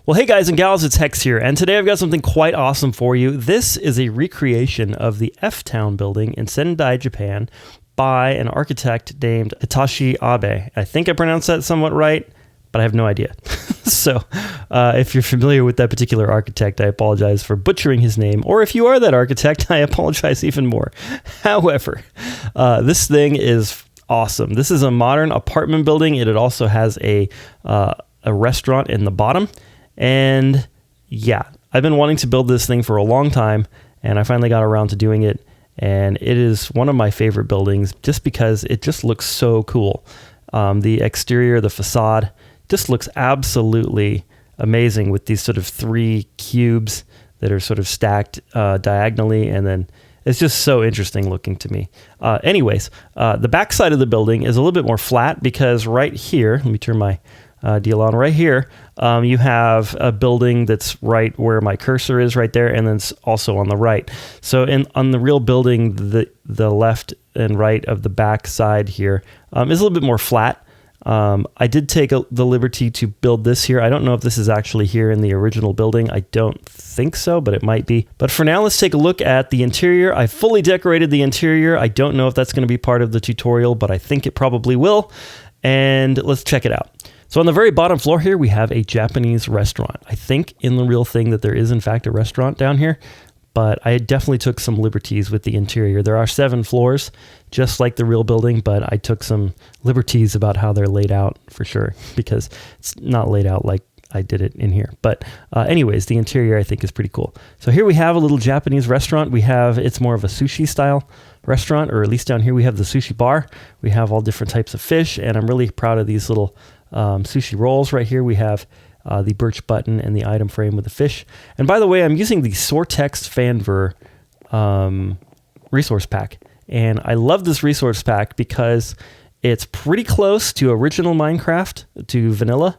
Well, hey guys and gals, it's Hex here, and today I've got something quite awesome for you. This is a recreation of the Ftown Building in Sendai, Japan, by an architect named Hitoshi Abe. I think I pronounced that somewhat right, but I have no idea. So if you're familiar with that particular architect, I apologize for butchering his name, or if you are that architect, I apologize even more. However, this thing is awesome. This is a modern apartment building. It also has a restaurant in the bottom. And yeah, I've been wanting to build this thing for a long time, and I finally got around to doing it. And it is one of my favorite buildings just because it just looks so cool. The exterior, the facade, just looks absolutely amazing with these sort of three cubes that are sort of stacked diagonally, and then it's just so interesting looking to me. Anyways, the back side of the building is a little bit more flat because right here, let me turn my deal on right here, you have a building that's right where my cursor is right there, and then it's also on the right. So on the real building, the left and right of the back side here is a little bit more flat. I did take the liberty to build this here. I don't know if this is actually here in the original building. I don't think so, but it might be. But for now, let's take a look at the interior. I fully decorated the interior. I don't know if that's going to be part of the tutorial, but I think it probably will. And let's check it out. So on the very bottom floor here, we have a Japanese restaurant. I think in the real thing that there is in fact a restaurant down here, but I definitely took some liberties with the interior. There are 7 floors, just like the real building, but I took some liberties about how they're laid out for sure, because it's not laid out like I did it in here. But anyways, the interior I think is pretty cool. So here we have a little Japanese restaurant. It's more of a sushi style restaurant, or at least down here we have the sushi bar. We have all different types of fish, and I'm really proud of these little sushi rolls right here. We have the birch button and the item frame with the fish. And by the way, I'm using the Sortex Fanver resource pack. And I love this resource pack because it's pretty close to original Minecraft, to vanilla,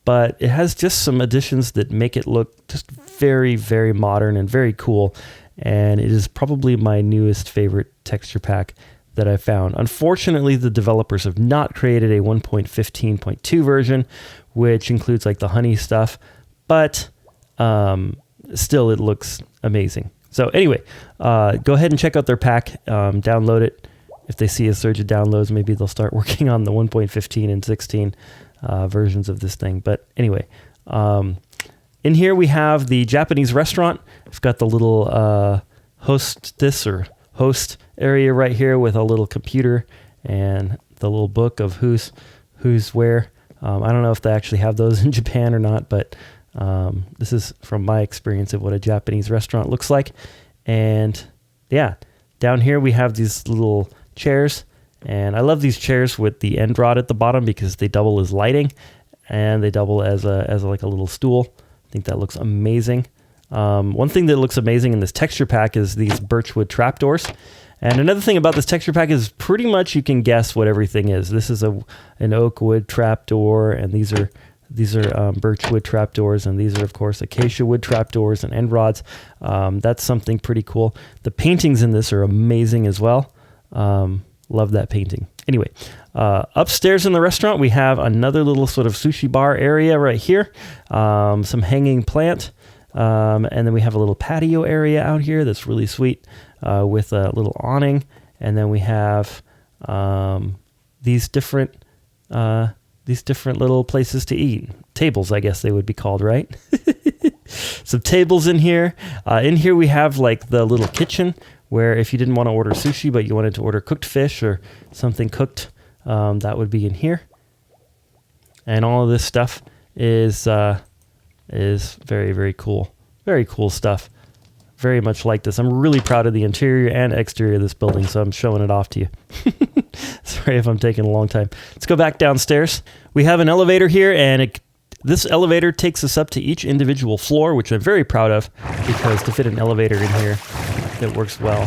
but it has just some additions that make it look just very, very modern and very cool. And it is probably my newest favorite texture pack that I found. Unfortunately, the developers have not created a 1.15.2 version, which includes like the honey stuff, but still it looks amazing. So anyway, go ahead and check out their pack, download it. If they see a surge of downloads, maybe they'll start working on the 1.15 and 16 versions of this thing. But anyway, in here we have the Japanese restaurant. It's got the little hostess or host area right here with a little computer and the little book of who's where. I don't know if they actually have those in Japan or not, but this is from my experience of what a Japanese restaurant looks like. And yeah, down here we have these little chairs, and I love these chairs with the end rod at the bottom because they double as lighting and they double as like a little stool. I think that looks amazing. One thing that looks amazing in this texture pack is these birchwood trapdoors. And another thing about this texture pack is pretty much you can guess what everything is. This is an oak wood trapdoor, and these are birchwood trapdoors, and these are of course acacia wood trapdoors and end rods. That's something pretty cool. The paintings in this are amazing as well. Love that painting. Anyway, upstairs in the restaurant we have another little sort of sushi bar area right here. Some hanging plant. And then we have a little patio area out here that's really sweet with a little awning. And then we have these different little places to eat. Tables, I guess they would be called, right? Some tables in here. In here we have like the little kitchen where if you didn't want to order sushi but you wanted to order cooked fish or something cooked, that would be in here. And all of this stuff is very, very cool. Very cool stuff. Very much like this. I'm really proud of the interior and exterior of this building, so I'm showing it off to you. Sorry if I'm taking a long time. Let's go back downstairs. We have an elevator here, and this elevator takes us up to each individual floor, which I'm very proud of, because to fit an elevator in here that works well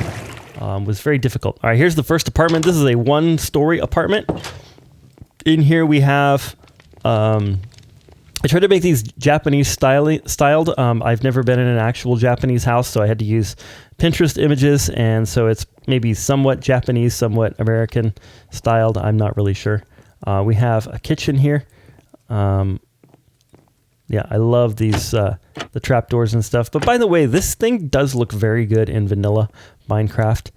was very difficult. All right, here's the first apartment. This is a 1-story apartment. In here we have... I tried to make these Japanese styled. I've never been in an actual Japanese house, so I had to use Pinterest images, and so it's maybe somewhat Japanese, somewhat American styled. I'm not really sure. We have a kitchen here. Yeah, I love these the trapdoors and stuff. But by the way, this thing does look very good in vanilla Minecraft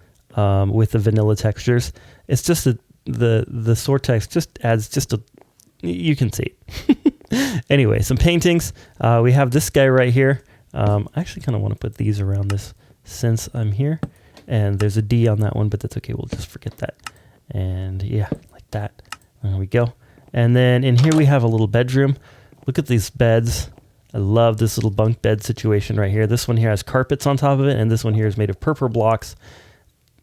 with the vanilla textures. It's just that the Sortex just adds just a, you can see it. Anyway, some paintings. We have this guy right here. I actually kind of want to put these around this since I'm here. And there's a D on that one, but that's okay. We'll just forget that. And yeah, like that. There we go. And then in here we have a little bedroom. Look at these beds. I love this little bunk bed situation right here. This one here has carpets on top of it, and this one here is made of purple blocks.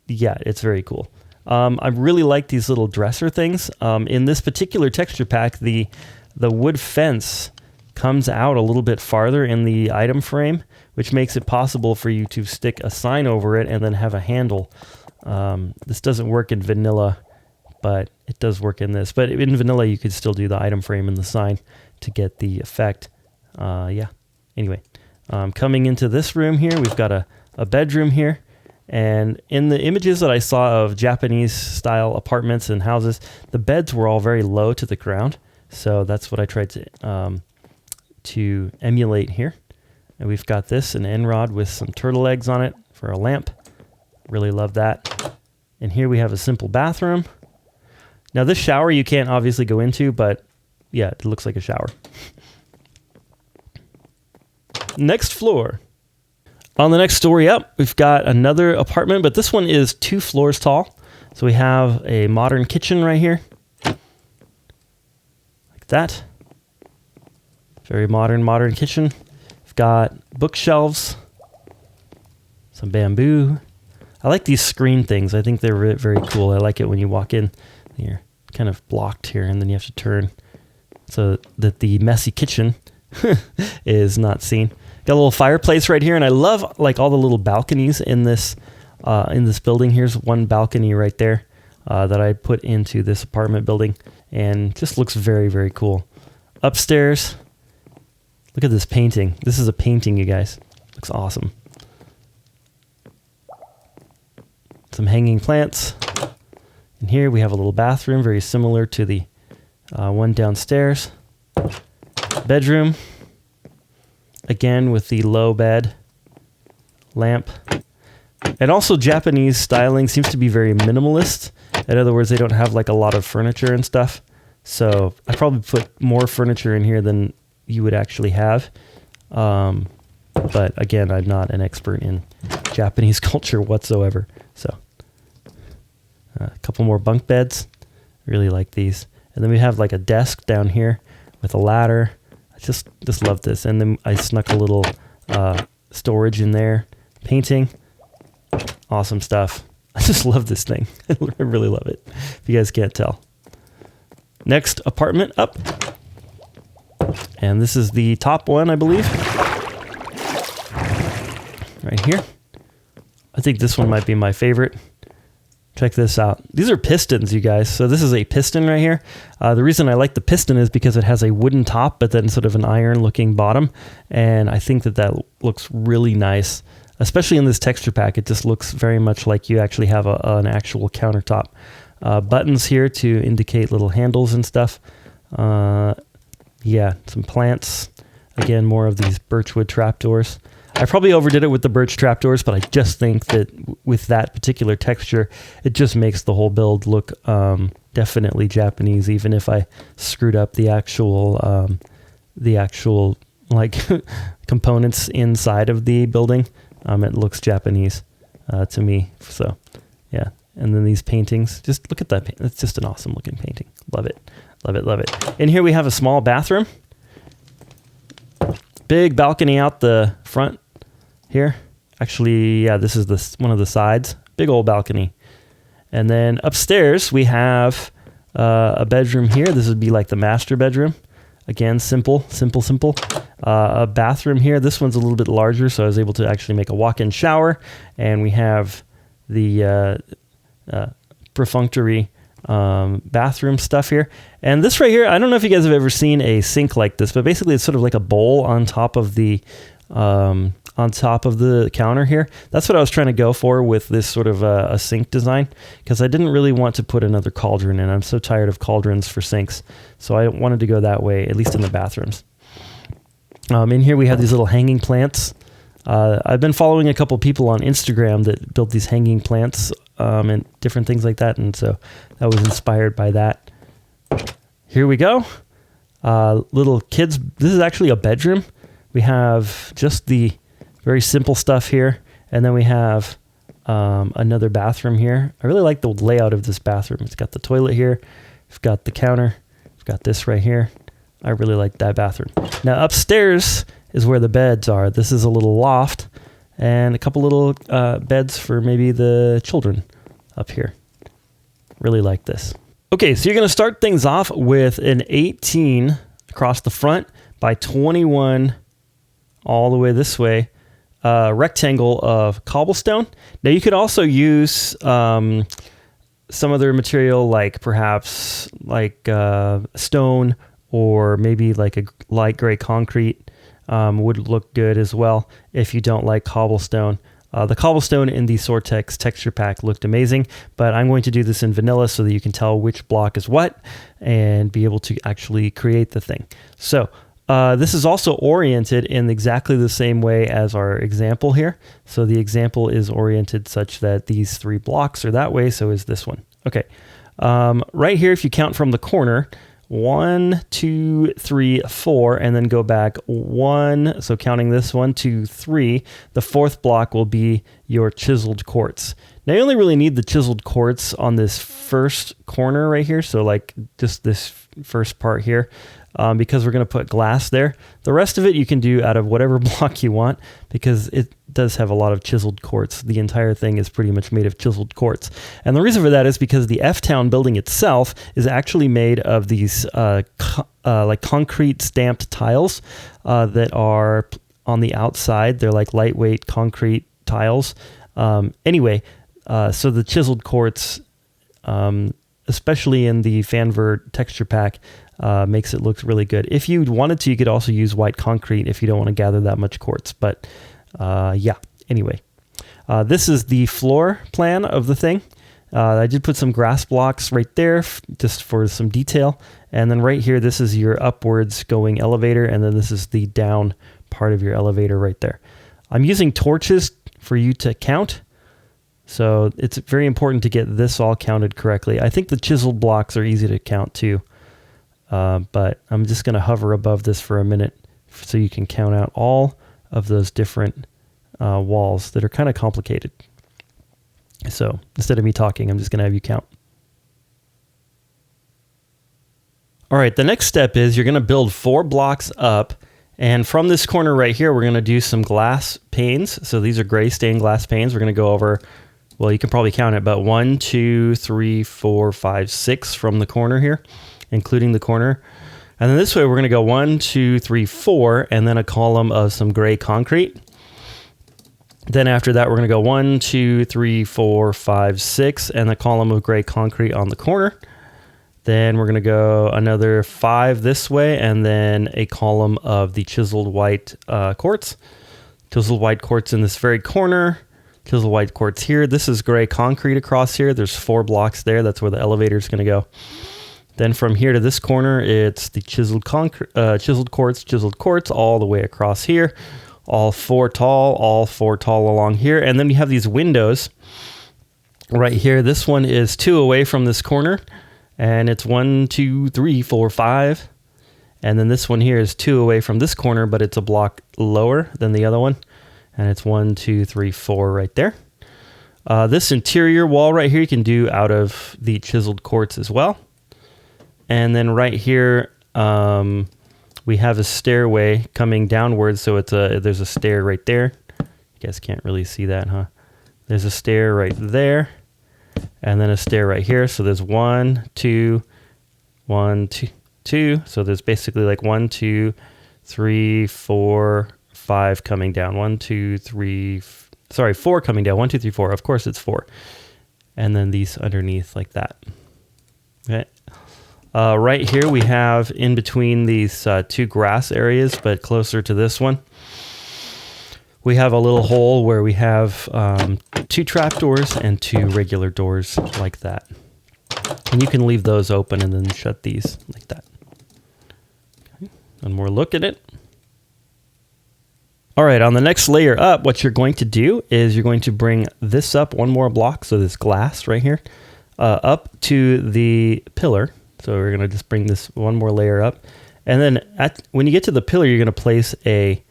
Yeah, it's very cool. I really like these little dresser things. In this particular texture pack, the wood fence comes out a little bit farther in the item frame, which makes it possible for you to stick a sign over it and then have a handle. This doesn't work in vanilla, but it does work in this. But in vanilla, you could still do the item frame and the sign to get the effect. Yeah. Anyway, coming into this room here, we've got a bedroom here. And in the images that I saw of Japanese style apartments and houses, the beds were all very low to the ground. So that's what I tried to emulate here. And we've got this, an end rod with some turtle eggs on it for a lamp. Really love that. And here we have a simple bathroom. Now this shower you can't obviously go into, but yeah, it looks like a shower. Next floor. On the next story up, we've got another apartment, but this one is 2 floors tall. So we have a modern kitchen right here. Like that. Very modern kitchen. We've got bookshelves. Some bamboo. I like these screen things. I think they're very cool. I like it when you walk in. You're kind of blocked here, and then you have to turn so that the messy kitchen is not seen. Got a little fireplace right here, and I love like all the little balconies in this building. Here's one balcony right there that I put into this apartment building, and just looks very cool. Upstairs, look at this painting. This is a painting, you guys. Looks awesome. Some hanging plants. And here we have a little bathroom, very similar to the one downstairs. Bedroom. Again, with the low bed, lamp. And also Japanese styling seems to be very minimalist. In other words, they don't have like a lot of furniture and stuff. So I probably put more furniture in here than you would actually have. But again, I'm not an expert in Japanese culture whatsoever. So a couple more bunk beds. Really like these. And then we have like a desk down here with a ladder. I just love this. And then I snuck a little storage in there. Painting. Awesome stuff. I just love this thing. I really love it. If you guys can't tell. Next apartment up. And this is the top one, I believe. Right here. I think this one might be my favorite. Check this out. These are pistons, you guys. So this is a piston right here. The reason I like the piston is because it has a wooden top, but then sort of an iron-looking bottom. And I think that looks really nice, especially in this texture pack. It just looks very much like you actually have an actual countertop. Buttons here to indicate little handles and stuff. Yeah, some plants. Again, more of these birchwood trapdoors. I probably overdid it with the birch trapdoors, but I just think that with that particular texture, it just makes the whole build look definitely Japanese, even if I screwed up the actual like components inside of the building. It looks Japanese to me. So yeah. And then these paintings, just look at that. It's just an awesome looking painting. Love it. Love it. Love it. And here we have a small bathroom. Big balcony out the front here. Actually, yeah, this is one of the sides. Big old balcony. And then upstairs we have a bedroom here. This would be like the master bedroom. Again, simple. A bathroom here. This one's a little bit larger, so I was able to actually make a walk-in shower. And we have the perfunctory bathroom stuff here. And this right here, I don't know if you guys have ever seen a sink like this, but basically it's sort of like a bowl on top of the counter here. That's what I was trying to go for with this sort of a sink design, because I didn't really want to put another cauldron in. I'm so tired of cauldrons for sinks. So I wanted to go that way, at least in the bathrooms. In here we have these little hanging plants. I've been following a couple people on Instagram that built these hanging plants and different things like that, and so that was inspired by that. Here we go. Little kids. This is actually a bedroom. We have just the very simple stuff here, and then we have another bathroom here. I really like the layout of this bathroom. It's got the toilet here. We've got the counter. We've got this right here. I really like that bathroom. Now upstairs is where the beds are. This is a little loft and a couple little beds for maybe the children up here. Really like this. Okay, so you're going to start things off with an 18 across the front by 21 all the way this way rectangle of cobblestone. Now you could also use some other material, like perhaps like stone, or maybe like a light gray concrete would look good as well if you don't like cobblestone. The cobblestone in the Sortex texture pack looked amazing, but I'm going to do this in vanilla so that you can tell which block is what and be able to actually create the thing. So this is also oriented in exactly the same way as our example here. So the example is oriented such that these 3 blocks are that way, so is this one. Okay, right here, if you count from the corner, 1, 2, 3, 4, and then go back 1. So counting this 1, 2, 3, the 4th block will be your chiseled quartz. Now you only really need the chiseled quartz on this first corner right here. So like just this first part here, because we're going to put glass there. The rest of it you can do out of whatever block you want, because it does have a lot of chiseled quartz. The entire thing is pretty much made of chiseled quartz. And the reason for that is because the Ftown building itself is actually made of these like concrete stamped tiles that are on the outside. They're like lightweight concrete tiles. Anyway, so the chiseled quartz, especially in the Fanvert texture pack, makes it look really good. If you wanted to, you could also use white concrete if you don't want to gather that much quartz. But yeah, anyway, this is the floor plan of the thing. I did put some grass blocks right there just for some detail. And then right here, this is your upwards going elevator. And then this is the down part of your elevator right there. I'm using torches for you to count. So it's very important to get this all counted correctly. I think the chiseled blocks are easy to count too. But I'm just going to hover above this for a minute so you can count out all of those different walls that are kind of complicated. So instead of me talking, I'm just going to have you count. All right, the next step is you're going to build 4 blocks up. And from this corner right here, we're going to do some glass panes. So these are gray stained glass panes. We're going to go over, well, you can probably count it, but 1, 2, 3, 4, 5, 6 from the corner here, including the corner. And then this way, we're going to go 1, 2, 3, 4, and then a column of some gray concrete. Then after that, we're going to go 1, 2, 3, 4, 5, 6, and a column of gray concrete on the corner. Then we're going to go another 5 this way, and then a column of the chiseled white quartz. Chiseled white quartz in this very corner. Chiseled white quartz here. This is gray concrete across here. There's 4 blocks there. That's where the elevator is going to go. Then from here to this corner, it's the chiseled quartz all the way across here. All 4 tall along here. And then we have these windows right here. This one is 2 away from this corner. And it's 1, 2, 3, 4, 5. And then this one here is 2 away from this corner, but it's a block lower than the other one. And it's 1, 2, 3, 4 right there. This interior wall right here you can do out of the chiseled quartz as well. And then right here, we have a stairway coming downwards. So there's a stair right there. You guys can't really see that, huh? There's a stair right there. And then a stair right here. So there's 1, 2, 1, 2, 2. So there's basically like 1, 2, 3, 4, 5 coming down. 1, 2, 3, 4 coming down. 1, 2, 3, 4. Of course it's 4. And then these underneath like that. Okay. Right here we have in between these 2 grass areas, but closer to this one, we have a little hole where we have 2 trapdoors and 2 regular doors like that. And you can leave those open and then shut these like that. Okay. One more look at it. All right, on the next layer up, what you're going to do is you're going to bring this up one more block, so this glass right here, up to the pillar. So we're going to just bring this one more layer up. And then when you get to the pillar, you're going to place a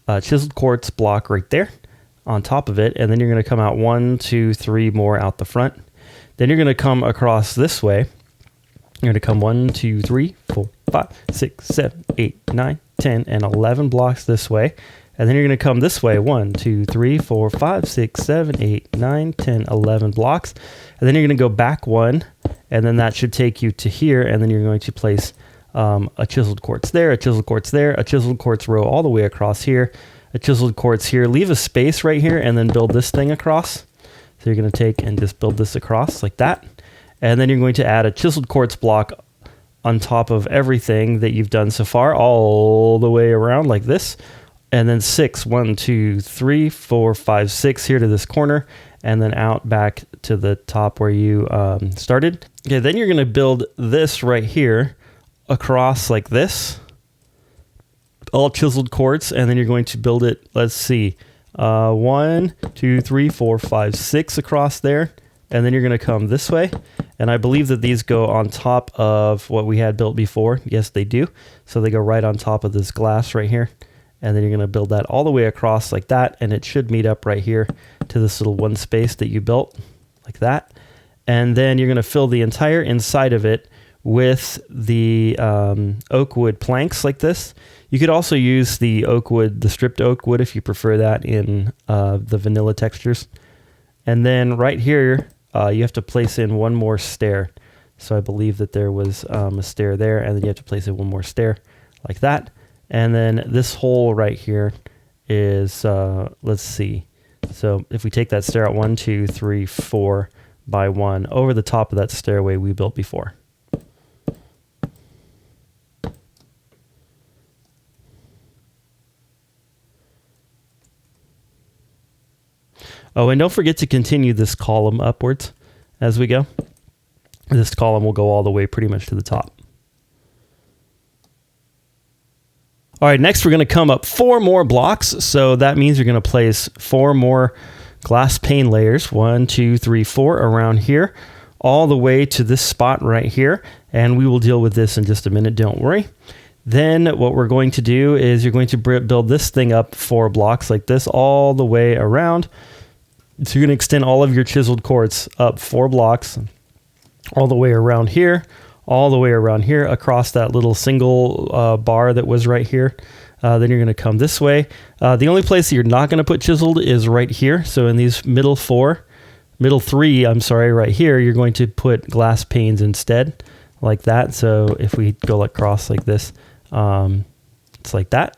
chiseled quartz block right there on top of it. And then you're going to come out 1, 2, 3 more out the front. Then you're going to come across this way. You're going to come 1, 2, 3, 4, 5, 6, 7, 8, 9, 10, and 11 blocks this way. And then you're going to come this way, 1, 2, 3, 4, 5, 6, 7, 8, 9, 10, 11 blocks. And then you're going to go back 1, and then that should take you to here. And then you're going to place a chiseled quartz there, a chiseled quartz there, a chiseled quartz row all the way across here, a chiseled quartz here. Leave a space right here, and then build this thing across. So you're going to take and just build this across like that. And then you're going to add a chiseled quartz block on top of everything that you've done so far, all the way around like this. And then 6, 1, 2, 3, 4, 5, 6 here to this corner, and then out back to the top where you started. Okay, then you're going to build this right here across like this, all chiseled quartz, and then you're going to build it, let's see, 1, 2, 3, 4, 5, 6 across there, and then you're going to come this way. And I believe that these go on top of what we had built before. Yes, they do. So they go right on top of this glass right here. And then you're going to build that all the way across like that, and it should meet up right here to this little one space that you built, like that. And then you're going to fill the entire inside of it with the oak wood planks like this. You could also use the oak wood, the stripped oak wood, if you prefer that in the vanilla textures. And then right here, you have to place in one more stair. So I believe that there was a stair there, and then you have to place in one more stair like that. And then this hole right here is, let's see. So if we take that stair out 1, 2, 3, 4 by 1 over the top of that stairway we built before. Oh, and don't forget to continue this column upwards as we go. This column will go all the way pretty much to the top. All right, next we're going to come up 4 more blocks. So that means you're going to place 4 more glass pane layers, 1, 2, 3, 4 around here, all the way to this spot right here. And we will deal with this in just a minute, don't worry. Then what we're going to do is you're going to build this thing up 4 blocks like this all the way around. So you're going to extend all of your chiseled quartz up 4 blocks all the way around here, all the way around here across that little single bar that was right here. Then you're going to come this way. The only place that you're not going to put chiseled is right here. So in these middle 3, right here, you're going to put glass panes instead, like that. So if we go across like this, it's like that.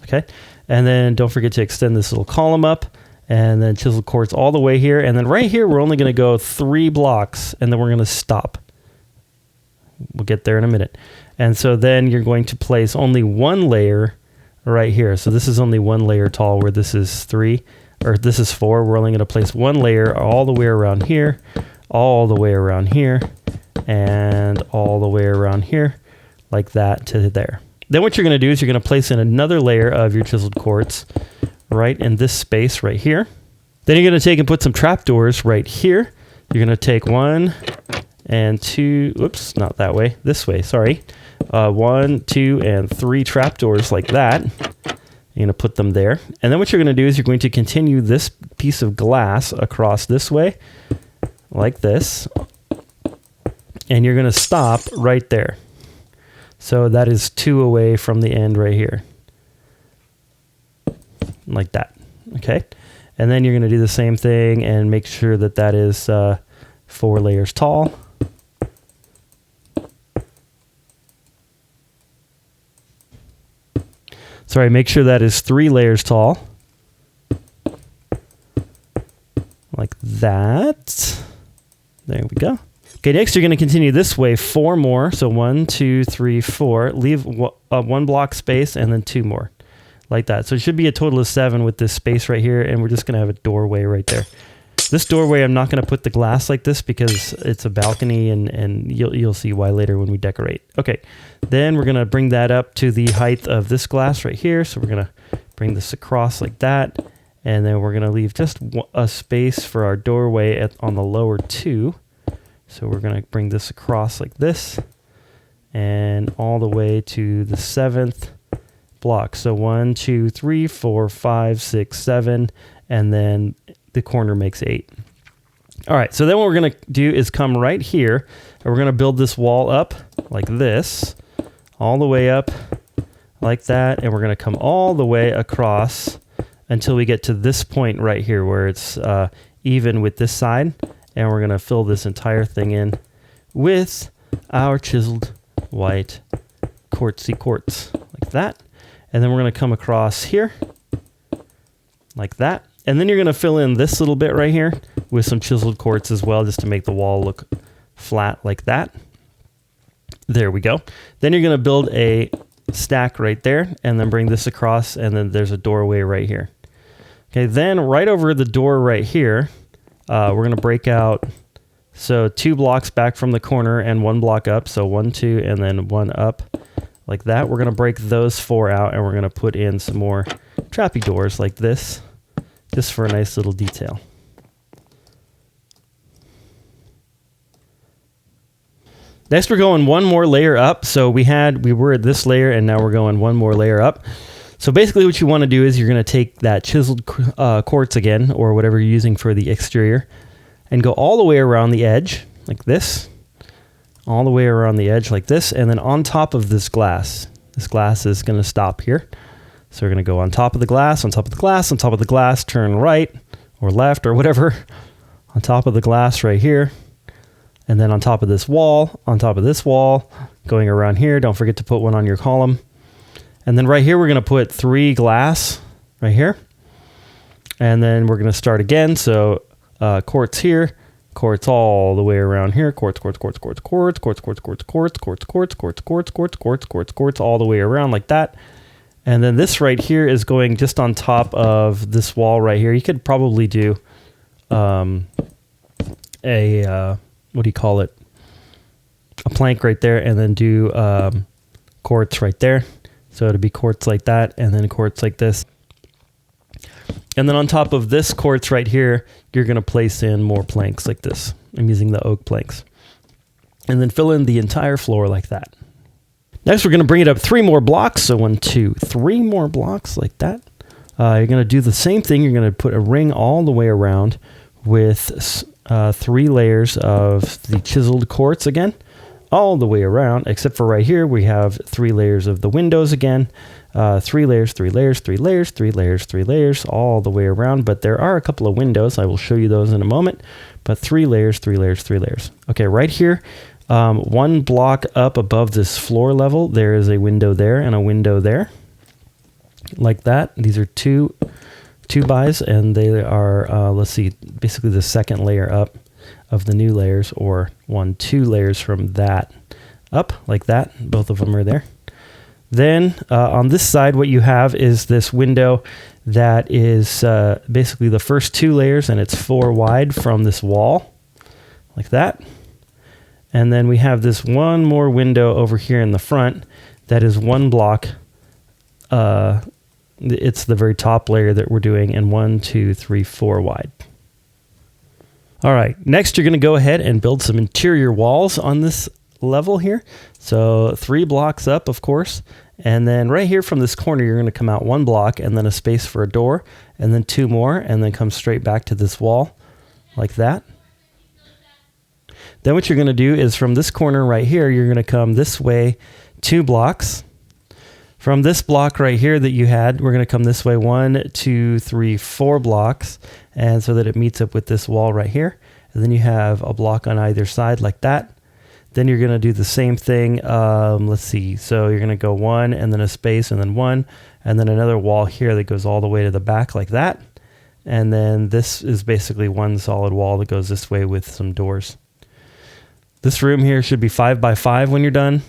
Okay. And then don't forget to extend this little column up, and then chisel quartz all the way here. And then right here, we're only going to go 3 blocks, and then we're going to stop. We'll get there in a minute. And so then you're going to place only 1 layer right here. So this is only 1 layer tall, where this is 3, or this is 4. We're only going to place 1 layer all the way around here, all the way around here, and all the way around here, like that to there. Then what you're going to do is you're going to place in another layer of your chiseled quartz right in this space right here. Then you're going to take and put some trapdoors right here. You're going to take 1 and 2, oops, not that way, this way, sorry. 1, 2, and 3 trapdoors like that. You're going to put them there. And then what you're going to do is you're going to continue this piece of glass across this way, like this. And you're going to stop right there. So that is 2 away from the end right here. Like that, okay? And then you're going to do the same thing and make sure that that is 4 layers tall. Sorry, make sure that is 3 layers tall. Like that. There we go. Okay, next you're going to continue this way 4 more. So 1, 2, 3, 4. Leave 1 block space and then 2 more. Like that. So it should be a total of 7 with this space right here, and we're just going to have a doorway right there. This doorway, I'm not going to put the glass like this because it's a balcony, and you'll see why later when we decorate. Okay, then we're going to bring that up to the height of this glass right here. So we're going to Bring this across like that. And then we're going to leave just a space for our doorway on the lower two. So we're going to bring this across like this and all the way to the 7th block. So 1, 2, 3, 4, 5, 6, 7, and then the corner makes 8. All right, so then what we're going to do is come right here, and we're going to build this wall up like this, all the way up like that, and we're going to come all the way across until we get to this point right here where it's even with this side, and we're going to fill this entire thing in with our chiseled white quartzy quartz like that. And then we're going to come across here like that. And then you're going to fill in this little bit right here with some chiseled quartz as well, just to make the wall look flat like that. There we go. Then you're going to build a stack right there and then bring this across, and then there's a doorway right here. Okay, then right over the door right here, we're going to break out, so 2 blocks back from the corner and 1 block up, so 1, 2, and then 1 up like that. We're going to break those 4 out, and we're going to put in some more trappy doors like this, just for a nice little detail. Next, we're going 1 more layer up. So we were at this layer, and now we're going 1 more layer up. So basically what you want to do is you're going to take that chiseled quartz again, or whatever you're using for the exterior, and go all the way around the edge like this, all the way around the edge like this, and then on top of this glass. This glass is going to stop here. So we're going to go on top of the glass, on top of the glass, on top of the glass, turn right or left or whatever, on top of the glass right here, and then on top of this wall, going around here. Don't forget to put 1 on your column. And then right here, we're going to put 3 glass right here. And then we're going to start again. So quartz here, quartz all the way around here, quartz, quartz, quartz, quartz, quartz, quartz, quartz, quartz, quartz, quartz, quartz, quartz, quartz, quartz, quartz, quartz, quartz, all the way around like that. And then this right here is going just on top of this wall right here. You could probably do what do you call it? A plank right there, and then do quartz right there. So it'd be quartz like that, and then quartz like this. And then on top of this quartz right here, you're going to place in more planks like this. I'm using the oak planks. And then fill in the entire floor like that. Next, we're going to bring it up 3 more blocks. So 1, 2, 3 more blocks like that. You're going to do the same thing. You're going to put a ring all the way around with 3 layers of the chiseled quartz again, all the way around, except for right here, we have 3 layers of the windows again, 3 layers, 3 layers, 3 layers, 3 layers, 3 layers, all the way around. But there are a couple of windows. I will show you those in a moment. But 3 layers, 3 layers, 3 layers. Okay, right here, 1 block up above this floor level, there is a window there and a window there, like that. These are 2 bys, and they are, let's see, basically the 2nd layer up of the new layers, or 2 layers from that up, like that. Both of them are there. Then on this side, what you have is this window that is basically the first 2 layers, and it's 4 wide from this wall, like that. And then we have this 1 more window over here in the front that is 1 block. It's the very top layer that we're doing, and 1, 2, 3, 4 wide. All right, next you're going to go ahead and build some interior walls on this level here. So 3 blocks up, of course. And then right here from this corner, you're going to come out 1 block and then a space for a door, and then 2 more, and then come straight back to this wall like that. Then what you're going to do is from this corner right here, you're going to come this way 2 blocks. From this block right here that you had, we're going to come this way 1, 2, 3, 4 blocks, and so that it meets up with this wall right here. And then you have a block on either side like that. Then you're going to do the same thing. Let's see. So you're going to go 1 and then a space and then 1, and then another wall here that goes all the way to the back like that. And then this is basically 1 solid wall that goes this way with some doors. This room here should be 5 by 5 when you're done.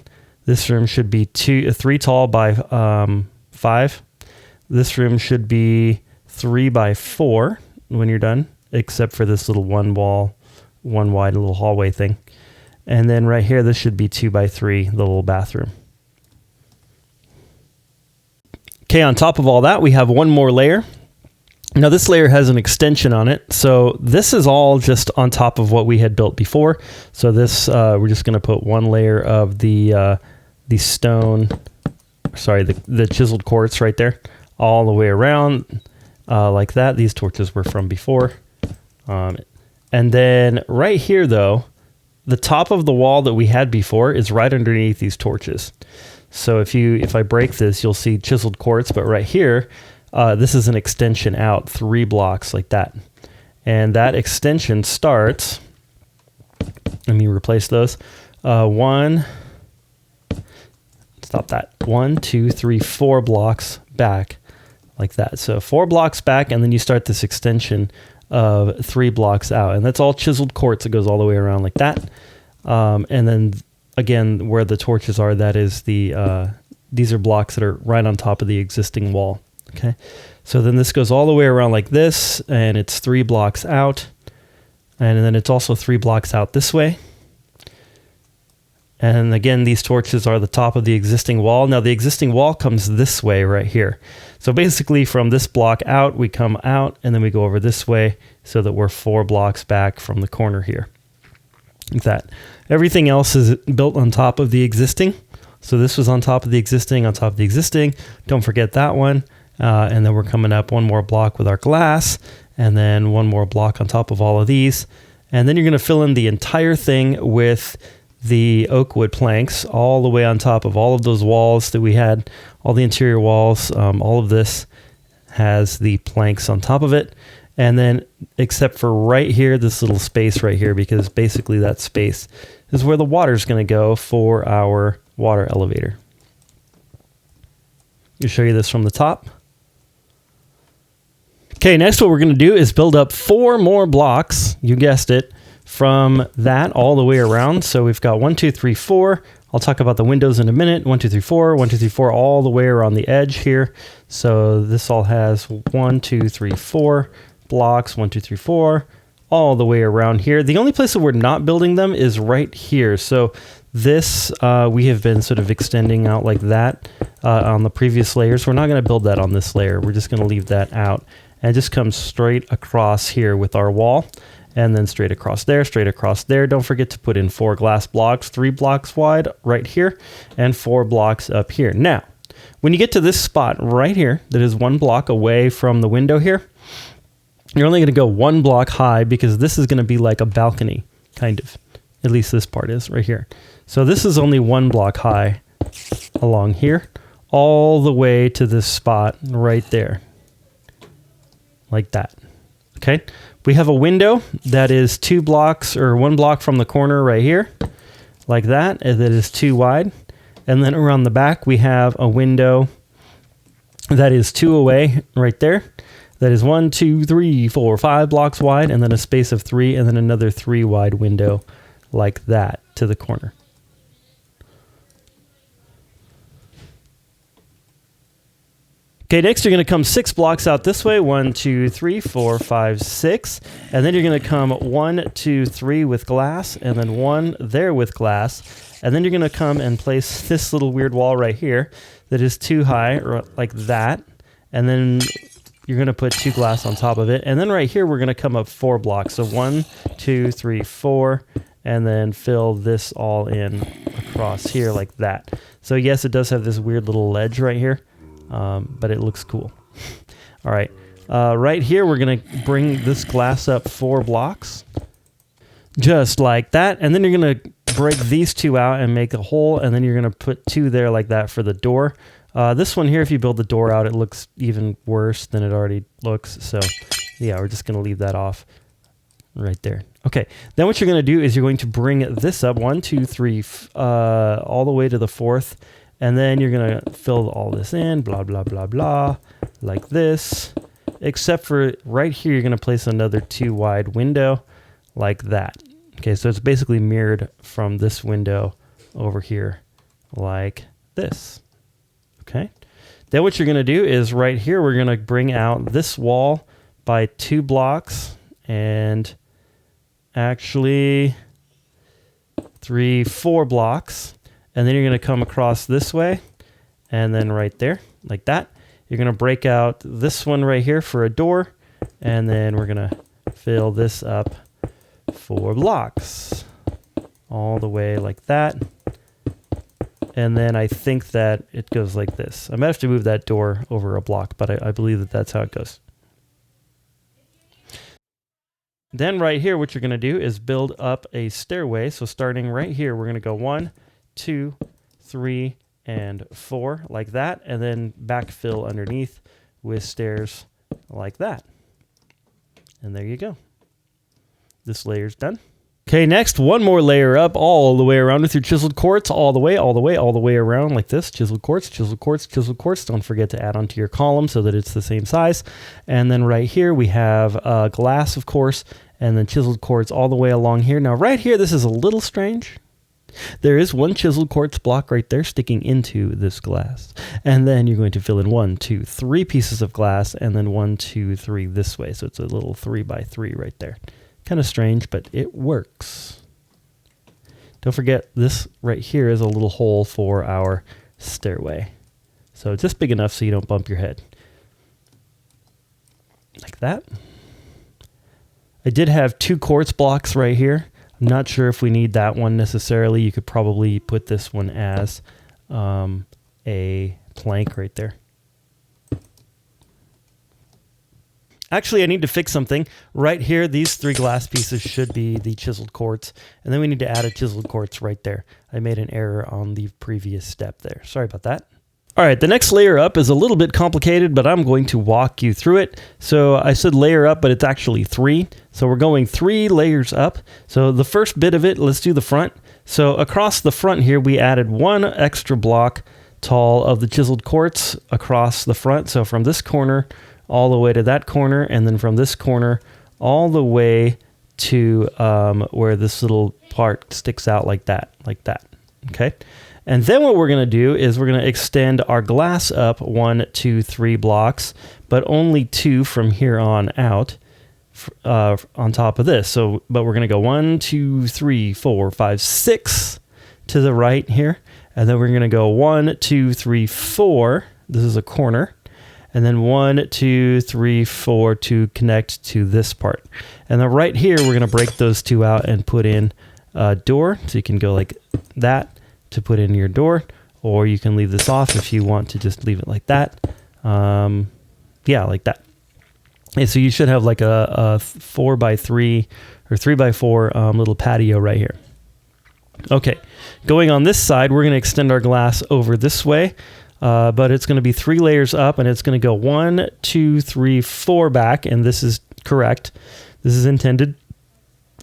This room should be 3 tall by 5. This room should be 3 by 4 when you're done, except for this little 1 wall, 1 wide little hallway thing. And then right here, this should be 2 by 3, the little bathroom. Okay, on top of all that, we have one more layer. Now this layer has an extension on it. So this is all just on top of what we had built before. So this, we're just gonna put one layer of the stone, sorry, the chiseled quartz right there, all the way around like that. These torches were from before. And then right here though, the top of the wall that we had before is right underneath these torches. So if I break this, you'll see chiseled quartz, but right here, this is an extension out 3 blocks like that. And that extension starts, let me replace those. 1, 2, 3, 4 blocks back like that. So 4 blocks back, and then you start this extension of 3 blocks out. And that's all chiseled quartz. It goes all the way around like that. And then again, where the torches are, that is these are blocks that are right on top of the existing wall. Okay, so then this goes all the way around like this, and it's 3 blocks out, and then it's also 3 blocks out this way. And again, these torches are the top of the existing wall. Now the existing wall comes this way right here. So basically from this block out, we come out, and then we go over this way so that we're 4 blocks back from the corner here. Like that. Everything else is built on top of the existing. So this was on top of the existing, on top of the existing. Don't forget that one. And then we're coming up 1 more block with our glass, and then 1 more block on top of all of these. And then you're going to fill in the entire thing with the oak wood planks all the way on top of all of those walls that we had, all the interior walls. All of this has the planks on top of it. And then except for right here, this little space right here, because basically that space is where the water is going to go for our water elevator. I'll show you this from the top. Okay, next what we're going to do is build up 4 more blocks, you guessed it, from that all the way around. So we've got 1, 2, 3, 4. I'll talk about the windows in a minute. 1, 2, 3, 4, 1, 2, 3, 4, all the way around the edge here. So this all has 1, 2, 3, 4 blocks, 1, 2, 3, 4, all the way around here. The only place that we're not building them is right here. So this, we have been sort of extending out like that on the previous layers. We're not going to build that on this layer. We're just going to leave that out. And just come straight across here with our wall, and then straight across there, straight across there. Don't forget to put in 4 glass blocks, 3 blocks wide right here, and 4 blocks up here. Now, when you get to this spot right here, that is 1 block away from the window here, you're only going to go 1 block high, because this is going to be like a balcony, kind of. At least this part is right here. So this is only 1 block high along here, all the way to this spot right there. Like that. Okay. We have a window that is 2 blocks or 1 block from the corner right here. Like that. And that is 2 wide. And then around the back, we have a window that is 2 away right there. That is 1, 2, 3, 4, 5 blocks wide, and then a space of 3, and then another 3 wide window like that to the corner. Okay, next you're going to come 6 blocks out this way. 1, 2, 3, 4, 5, 6. And then you're going to come 1, 2, 3 with glass, and then 1 there with glass. And then you're going to come and place this little weird wall right here that is 2 high, like that. And then you're going to put 2 glass on top of it. And then right here, we're going to come up 4 blocks. So 1, 2, 3, 4, and then fill this all in across here like that. So yes, it does have this weird little ledge right here. But it looks cool. All right. Right here, we're going to bring this glass up 4 blocks. Just like that. And then you're going to break these 2 out and make a hole. And then you're going to put 2 there like that for the door. This one here, if you build the door out, it looks even worse than it already looks. So yeah, we're just going to leave that off right there. Okay. Then what you're going to do is you're going to bring this up 1, 2, 3, all the way to the 4th. And then you're going to fill all this in, blah, blah, blah, blah, like this. Except for right here, you're going to place another 2 wide window like that. Okay, so it's basically mirrored from this window over here like this. Okay. Then what you're going to do is right here, we're going to bring out this wall by 2 blocks and actually 3, 4 blocks. And then you're going to come across this way and then right there like that. You're going to break out this one right here for a door, and then we're going to fill this up 4 blocks all the way like that. And then I think that it goes like this. I might have to move that door over a block, but I believe that that's how it goes. Then right here, what you're going to do is build up a stairway. So starting right here, we're going to go 1, 2, 3, and 4 like that, and then backfill underneath with stairs like that. And there you go. This layer's done. Okay, next, one more layer up all the way around with your chiseled quartz, all the way around like this. Chiseled quartz, chiseled quartz, chiseled quartz. Don't forget to add onto your column so that it's the same size. And then right here we have glass, of course, and then chiseled quartz all the way along here. Now right here, this is a little strange. There is one chiseled quartz block right there sticking into this glass. And then you're going to fill in 1, 2, 3 pieces of glass, and then 1, 2, 3 this way. So it's a little 3 by 3 right there. Kind of strange, but it works. Don't forget, this right here is a little hole for our stairway. So just big enough so you don't bump your head. Like that. I did have 2 quartz blocks right here. I'm not sure if we need that one necessarily. You could probably put this one as a plank right there. Actually, I need to fix something. Right here, these 3 glass pieces should be the chiseled quartz. And then we need to add a chiseled quartz right there. I made an error on the previous step there. Sorry about that. All right, the next layer up is a little bit complicated, but I'm going to walk you through it. So I said layer up, but it's actually 3. So we're going 3 layers up. So the first bit of it, let's do the front. So across the front here, we added 1 extra block tall of the chiseled quartz across the front. So from this corner all the way to that corner, and then from this corner all the way to where this little part sticks out like that, okay? And then what we're gonna do is we're gonna extend our glass up 1, 2, 3 blocks, but only 2 from here on out on top of this. So, but we're gonna go 1, 2, 3, 4, 5, 6 to the right here, and then we're gonna go 1, 2, 3, 4, this is a corner, and then 1, 2, 3, 4 to connect to this part. And then right here, we're gonna break those 2 out and put in a door. So you can go like that to put in your door, or you can leave this off if you want to just leave it like that. Yeah, like that. And so you should have like a 4 by 3 or 3 by 4 little patio right here. Okay, going on this side, we're gonna extend our glass over this way. But it's going to be 3 layers up, and it's going to go 1, 2, 3, 4 back, and this is correct. This is intended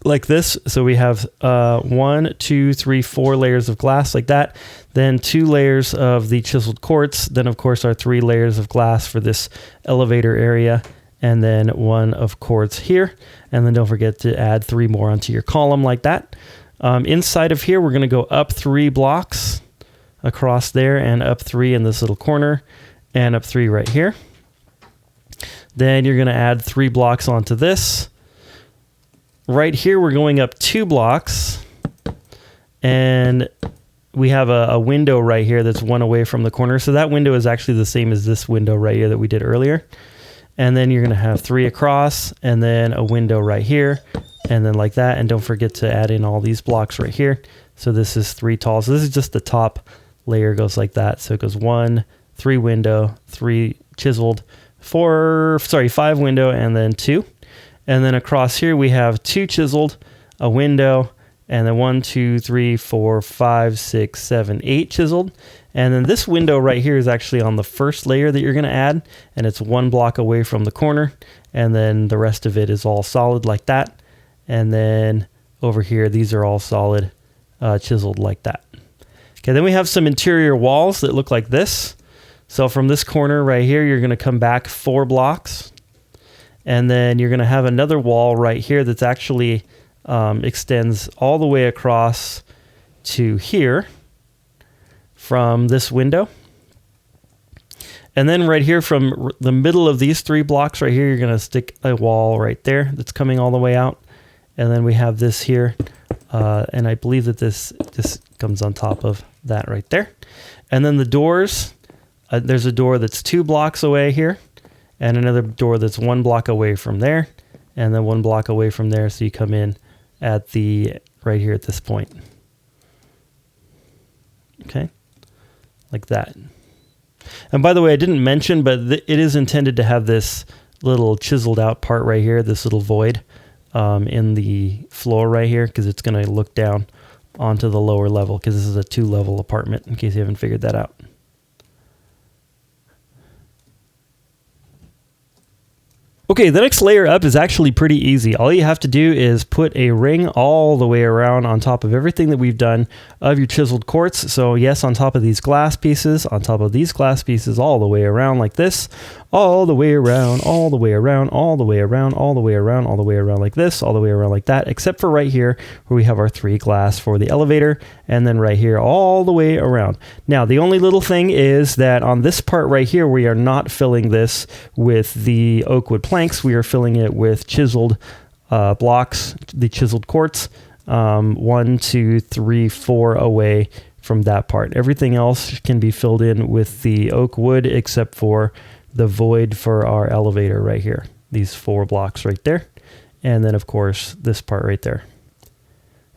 like this. So we have 1, 2, 3, 4 layers of glass like that, then 2 layers of the chiseled quartz, then of course our 3 layers of glass for this elevator area, and then 1 of quartz here, and then don't forget to add 3 more onto your column like that. Inside of here, we're going to go up 3 blocks across there, and up 3 in this little corner, and up 3 right here. Then you're going to add 3 blocks onto this. Right here, we're going up 2 blocks, and we have a window right here that's 1 away from the corner. So that window is actually the same as this window right here that we did earlier. And then you're going to have 3 across, and then a window right here, and then like that. And don't forget to add in all these blocks right here. So this is 3 tall. So this is just the top layer goes like that. So it goes 1, 3 window, 3 chiseled, 5 window, and then 2. And then across here we have 2 chiseled, a window, and then 1, 2, 3, 4, 5, 6, 7, 8 chiseled. And then this window right here is actually on the first layer that you're going to add, and it's 1 block away from the corner, and then the rest of it is all solid like that. And then over here, these are all solid chiseled like that. Okay, then we have some interior walls that look like this. So from this corner right here, you're going to come back 4 blocks. And then you're going to have another wall right here that's actually extends all the way across to here from this window. And then right here from the middle of these 3 blocks right here, you're going to stick a wall right there that's coming all the way out. And then we have this here. And I believe that this comes on top of that right there. And then the doors there's a door that's 2 blocks away here, and another door that's 1 block away from there, and then 1 block away from there. So you come in at the right here at this point. Okay, like that. And by the way, I didn't mention, but it is intended to have this little chiseled out part right here, this little void in the floor right here, because it's going to look down onto the lower level, because this is a 2-level apartment, in case you haven't figured that out. Okay, the next layer up is actually pretty easy. All you have to do is put a ring all the way around on top of everything that we've done of your chiseled quartz. So yes, on top of these glass pieces, on top of these glass pieces, all the way around like this, all the way around, all the way around, all the way around, all the way around, all the way around like this, all the way around like that, except for right here where we have our 3 glass for the elevator, and then right here all the way around. Now, the only little thing is that on this part right here, we are not filling this with the oak wood planks. We are filling it with chiseled blocks, the chiseled quartz, 1, 2, 3, 4 away from that part. Everything else can be filled in with the oak wood except for the void for our elevator right here. These 4 blocks right there. And then of course this part right there.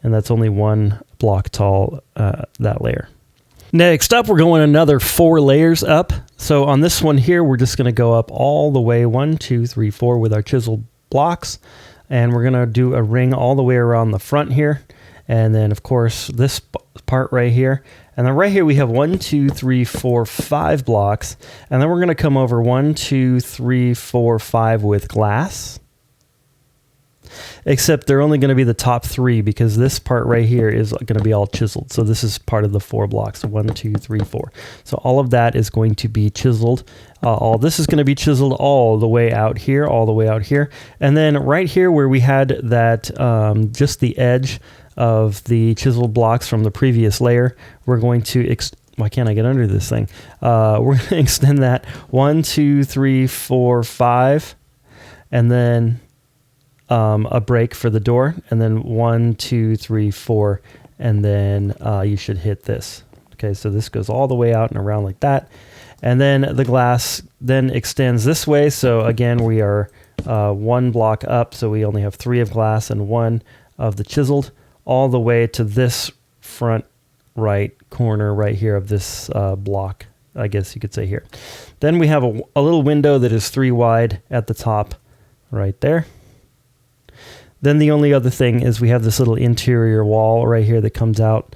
And that's only 1 block tall, that layer. Next up, we're going another 4 layers up. So on this one here, we're just going to go up all the way 1, 2, 3, 4 with our chiseled blocks. And we're going to do a ring all the way around the front here. And then of course this part right here. And then right here we have 1, 2, 3, 4, 5 blocks. And then we're going to come over 1, 2, 3, 4, 5 with glass. Except they're only going to be the top 3 because this part right here is going to be all chiseled. So this is part of the 4 blocks. So 1, 2, 3, 4. So all of that is going to be chiseled. All this is going to be chiseled all the way out here, all the way out here. And then right here where we had that, just the edge of the chiseled blocks from the previous layer, we're going to why can't I get under this thing? We're going to extend that 1, 2, 3, 4, 5, and then a break for the door, and then 1, 2, 3, 4, and then you should hit this. Okay, so this goes all the way out and around like that, and then the glass then extends this way. So again, we are 1 block up, so we only have 3 of glass and 1 of the chiseled, all the way to this front right corner right here of this block, I guess you could say here. Then we have a little window that is 3 wide at the top right there. Then the only other thing is we have this little interior wall right here that comes out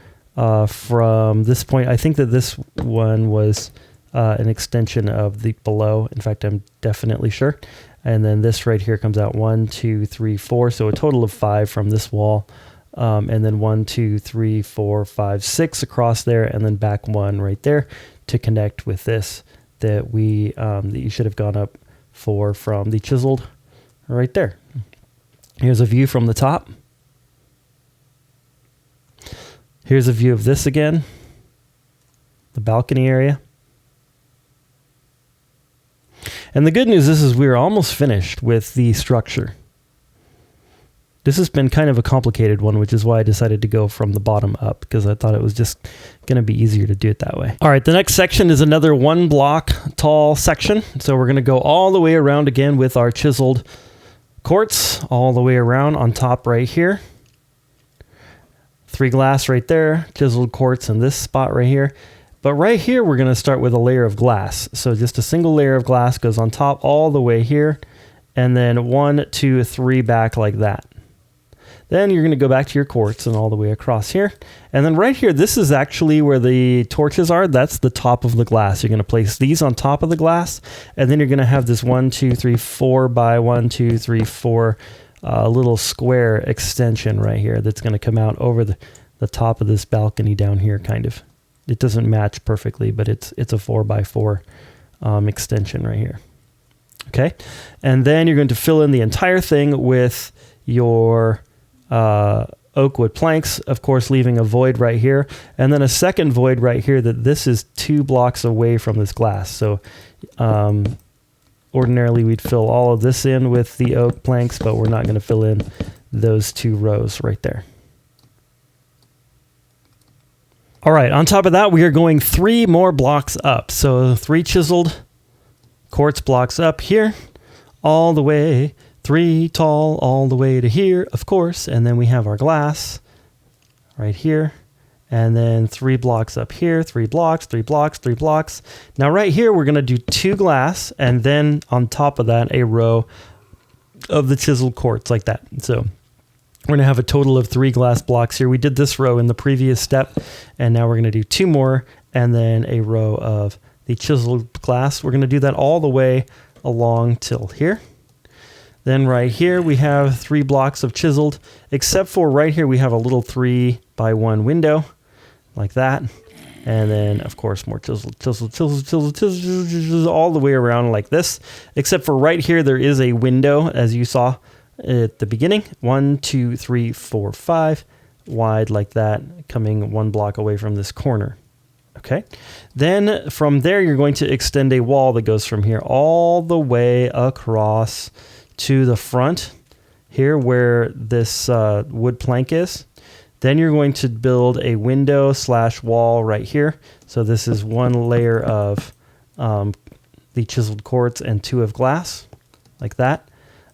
from this point. I think that this one was an extension of the below. In fact, I'm definitely sure. And then this right here comes out 1, 2, 3, 4. So a total of 5 from this wall. And then 1, 2, 3, 4, 5, 6 across there, and then back 1 right there to connect with this that we that you should have gone up for from the chiseled right there. Here's a view from the top. Here's a view of this again, the balcony area. And the good news is we're almost finished with the structure. This has been kind of a complicated one, which is why I decided to go from the bottom up, because I thought it was just going to be easier to do it that way. All right, the next section is another 1 block tall section. So we're going to go all the way around again with our chiseled quartz all the way around on top right here. 3 glass right there, chiseled quartz in this spot right here. But right here, we're going to start with a layer of glass. So just a single layer of glass goes on top all the way here, and then 1, 2, 3 back like that. Then you're going to go back to your quartz and all the way across here. And then right here, this is actually where the torches are. That's the top of the glass. You're going to place these on top of the glass. And then you're going to have this 1, 2, 3, 4 by 1, 2, 3, 4 little square extension right here that's going to come out over the top of this balcony down here, kind of. It doesn't match perfectly, but it's a 4 by 4 extension right here. Okay. And then you're going to fill in the entire thing with your oak wood planks, of course, leaving a void right here, and then a second void right here that this is 2 blocks away from this glass. So ordinarily we'd fill all of this in with the oak planks, but we're not going to fill in those 2 rows right there. All right, on top of that, we are going 3 more blocks up. So 3 chiseled quartz blocks up here, all the way, 3 tall, all the way to here, of course. And then we have our glass right here. And then 3 blocks up here, 3 blocks, 3 blocks, 3 blocks. Now right here, we're gonna do 2 glass, and then on top of that, a row of the chiseled quartz like that. So we're gonna have a total of 3 glass blocks here. We did this row in the previous step, and now we're gonna do 2 more, and then a row of the chiseled glass. We're gonna do that all the way along till here. Then right here, we have 3 blocks of chiseled, except for right here, we have a little 3x1 window, like that. And then, of course, more chiseled, chiseled, chiseled, chiseled, chiseled, chiseled, all the way around like this. Except for right here, there is a window, as you saw at the beginning. 1, 2, 3, 4, 5, wide like that, coming 1 block away from this corner. Okay. Then from there, you're going to extend a wall that goes from here all the way across to the front here where this wood plank is. Then you're going to build a window / wall right here. So this is 1 layer of the chiseled quartz and 2 of glass, like that.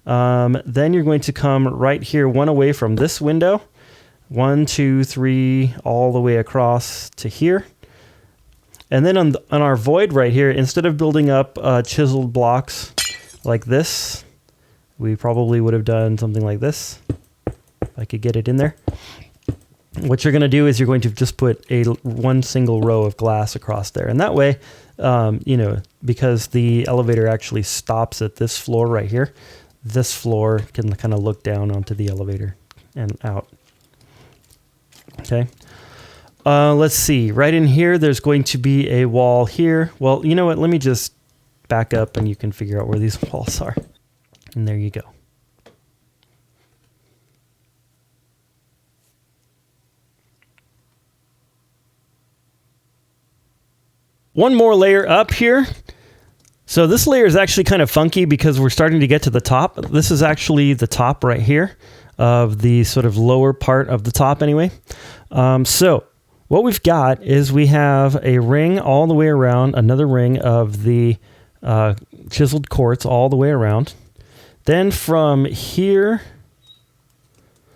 Then you're going to come right here, 1 away from this window, 1, 2, 3, all the way across to here. And then on our void right here, instead of building up chiseled blocks like this, we probably would have done something like this, if I could get it in there. What you're going to do is you're going to just put 1 single row of glass across there. And that way, you know, because the elevator actually stops at this floor right here, this floor can kind of look down onto the elevator and out. Okay. Let's see. Right in here, there's going to be a wall here. Well, you know what? Let me just back up and you can figure out where these walls are. And there you go. One more layer up here. So this layer is actually kind of funky because we're starting to get to the top. This is actually the top right here of the sort of lower part of the top anyway. So what we've got is we have a ring all the way around, another ring of the chiseled quartz all the way around. Then from here,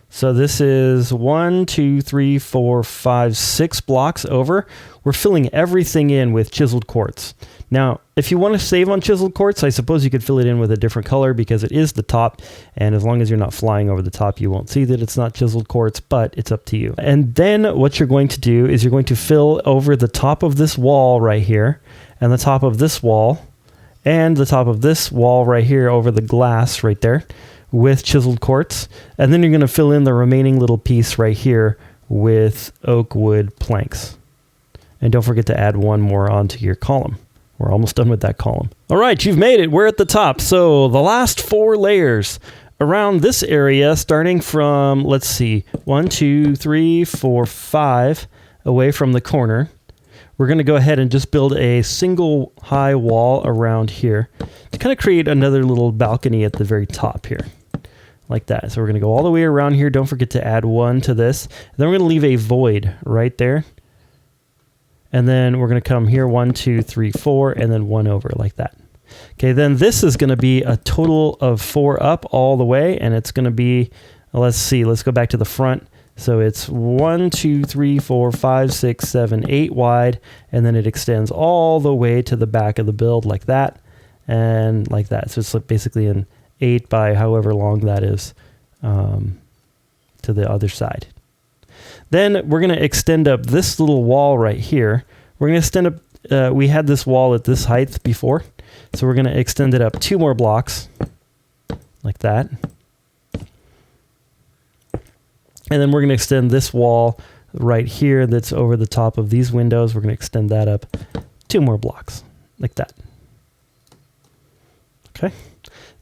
so this is 1, 2, 3, 4, 5, 6 blocks over. We're filling everything in with chiseled quartz. Now, if you want to save on chiseled quartz, I suppose you could fill it in with a different color because it is the top. And as long as you're not flying over the top, you won't see that it's not chiseled quartz, but it's up to you. And then what you're going to do is you're going to fill over the top of this wall right here and the top of this wall and the top of this wall right here over the glass right there with chiseled quartz. And then you're going to fill in the remaining little piece right here with oak wood planks. And don't forget to add 1 more onto your column. We're almost done with that column. All right, you've made it. We're at the top. So the last 4 layers around this area, starting from, let's see, 1, 2, 3, 4, 5 away from the corner. We're going to go ahead and just build a single high wall around here to kind of create another little balcony at the very top here, like that. So we're going to go all the way around here. Don't forget to add 1 to this. Then we're going to leave a void right there. And then we're going to come here, 1, 2, 3, 4, and then 1 over like that. Okay, then this is going to be a total of 4 up all the way, and it's going to be, let's see, let's go back to the front. So it's 1, 2, 3, 4, 5, 6, 7, 8 wide, and then it extends all the way to the back of the build like that, and like that. So it's basically an 8 by however long that is to the other side. Then we're going to extend up this little wall right here. We're going to extend up, we had this wall at this height before, so we're going to extend it up 2 more blocks, like that. And then we're going to extend this wall right here that's over the top of these windows. We're going to extend that up 2 more blocks, like that. Okay.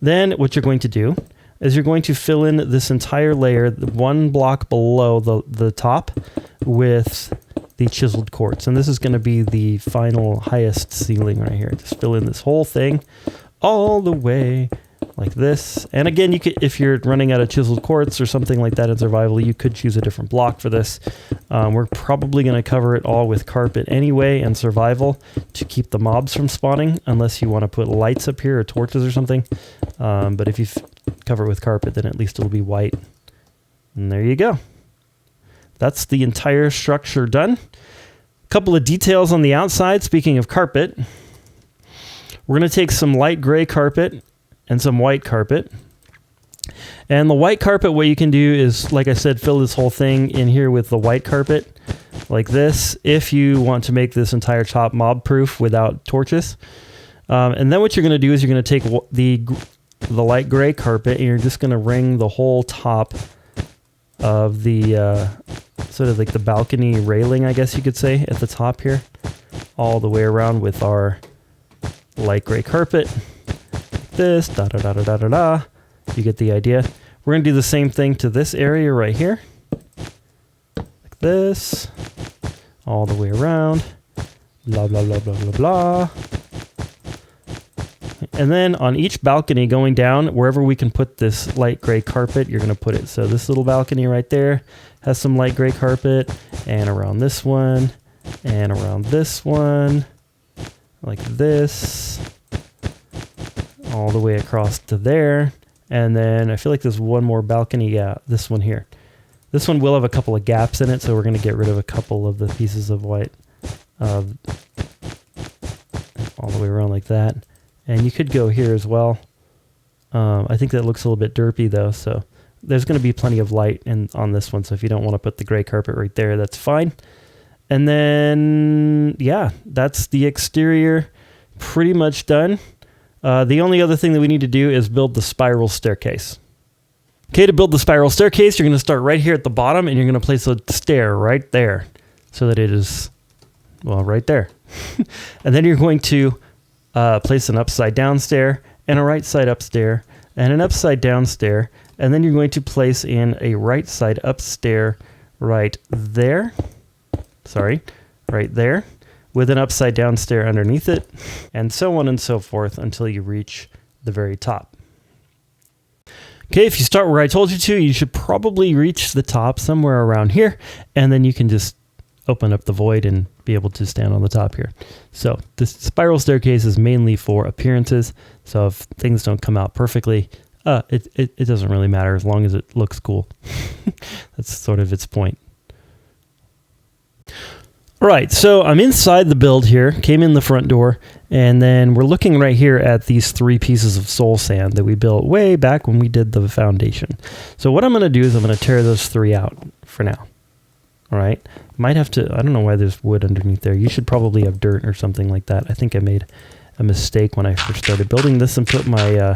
Then what you're going to do is you're going to fill in this entire layer, 1 block below the top, with the chiseled quartz. And this is going to be the final highest ceiling right here. Just fill in this whole thing all the way like this. And again, you could, if you're running out of chiseled quartz or something like that in survival, you could choose a different block for this. We're probably going to cover it all with carpet anyway in survival to keep the mobs from spawning, unless you want to put lights up here or torches or something. But if you cover it with carpet, then at least it'll be white. And there you go. That's the entire structure done. A couple of details on the outside. Speaking of carpet, we're going to take some light gray carpet and some white carpet. And the white carpet, what you can do is, like I said, fill this whole thing in here with the white carpet like this, if you want to make this entire top mob proof without torches. And then what you're going to do is you're going to take the light gray carpet and you're just going to ring the whole top of the sort of like the balcony railing, I guess you could say, at the top here, all the way around with our light gray carpet. This, da da da da da da da. You get the idea. We're going to do the same thing to this area right here, like this, all the way around, blah blah blah blah blah blah. And then on each balcony going down, wherever we can put this light gray carpet, you're going to put it. So this little balcony right there has some light gray carpet, and around this one, and around this one, like this, all the way across to there. And then I feel like there's one more balcony. Yeah, this one here. This one will have a couple of gaps in it, so we're going to get rid of a couple of the pieces of white all the way around like that. And you could go here as well. I think that looks a little bit derpy though, so there's going to be plenty of light on this one, so if you don't want to put the gray carpet right there, that's fine. And then, yeah, that's the exterior pretty much done. The only other thing that we need to do is build the spiral staircase. Okay, to build the spiral staircase, you're going to start right here at the bottom, and you're going to place a stair right there so that it is, well, right there. And then you're going to place an upside down stair and a right side up stair and an upside down stair, and then you're going to place in a right side up stair right there. Sorry, right there, with an upside down stair underneath it, and so on and so forth until you reach the very top. Okay, if you start where I told you to, you should probably reach the top somewhere around here, and then you can just open up the void and be able to stand on the top here. So this spiral staircase is mainly for appearances, so if things don't come out perfectly, it doesn't really matter as long as it looks cool. That's sort of its point. All right, so I'm inside the build here, came in the front door, and then we're looking right here at these 3 pieces of soul sand that we built way back when we did the foundation. So what I'm going to do is I'm going to tear those 3 out for now. All right, might have to, I don't know why there's wood underneath there. You should probably have dirt or something like that. I think I made a mistake when I first started building this and put my,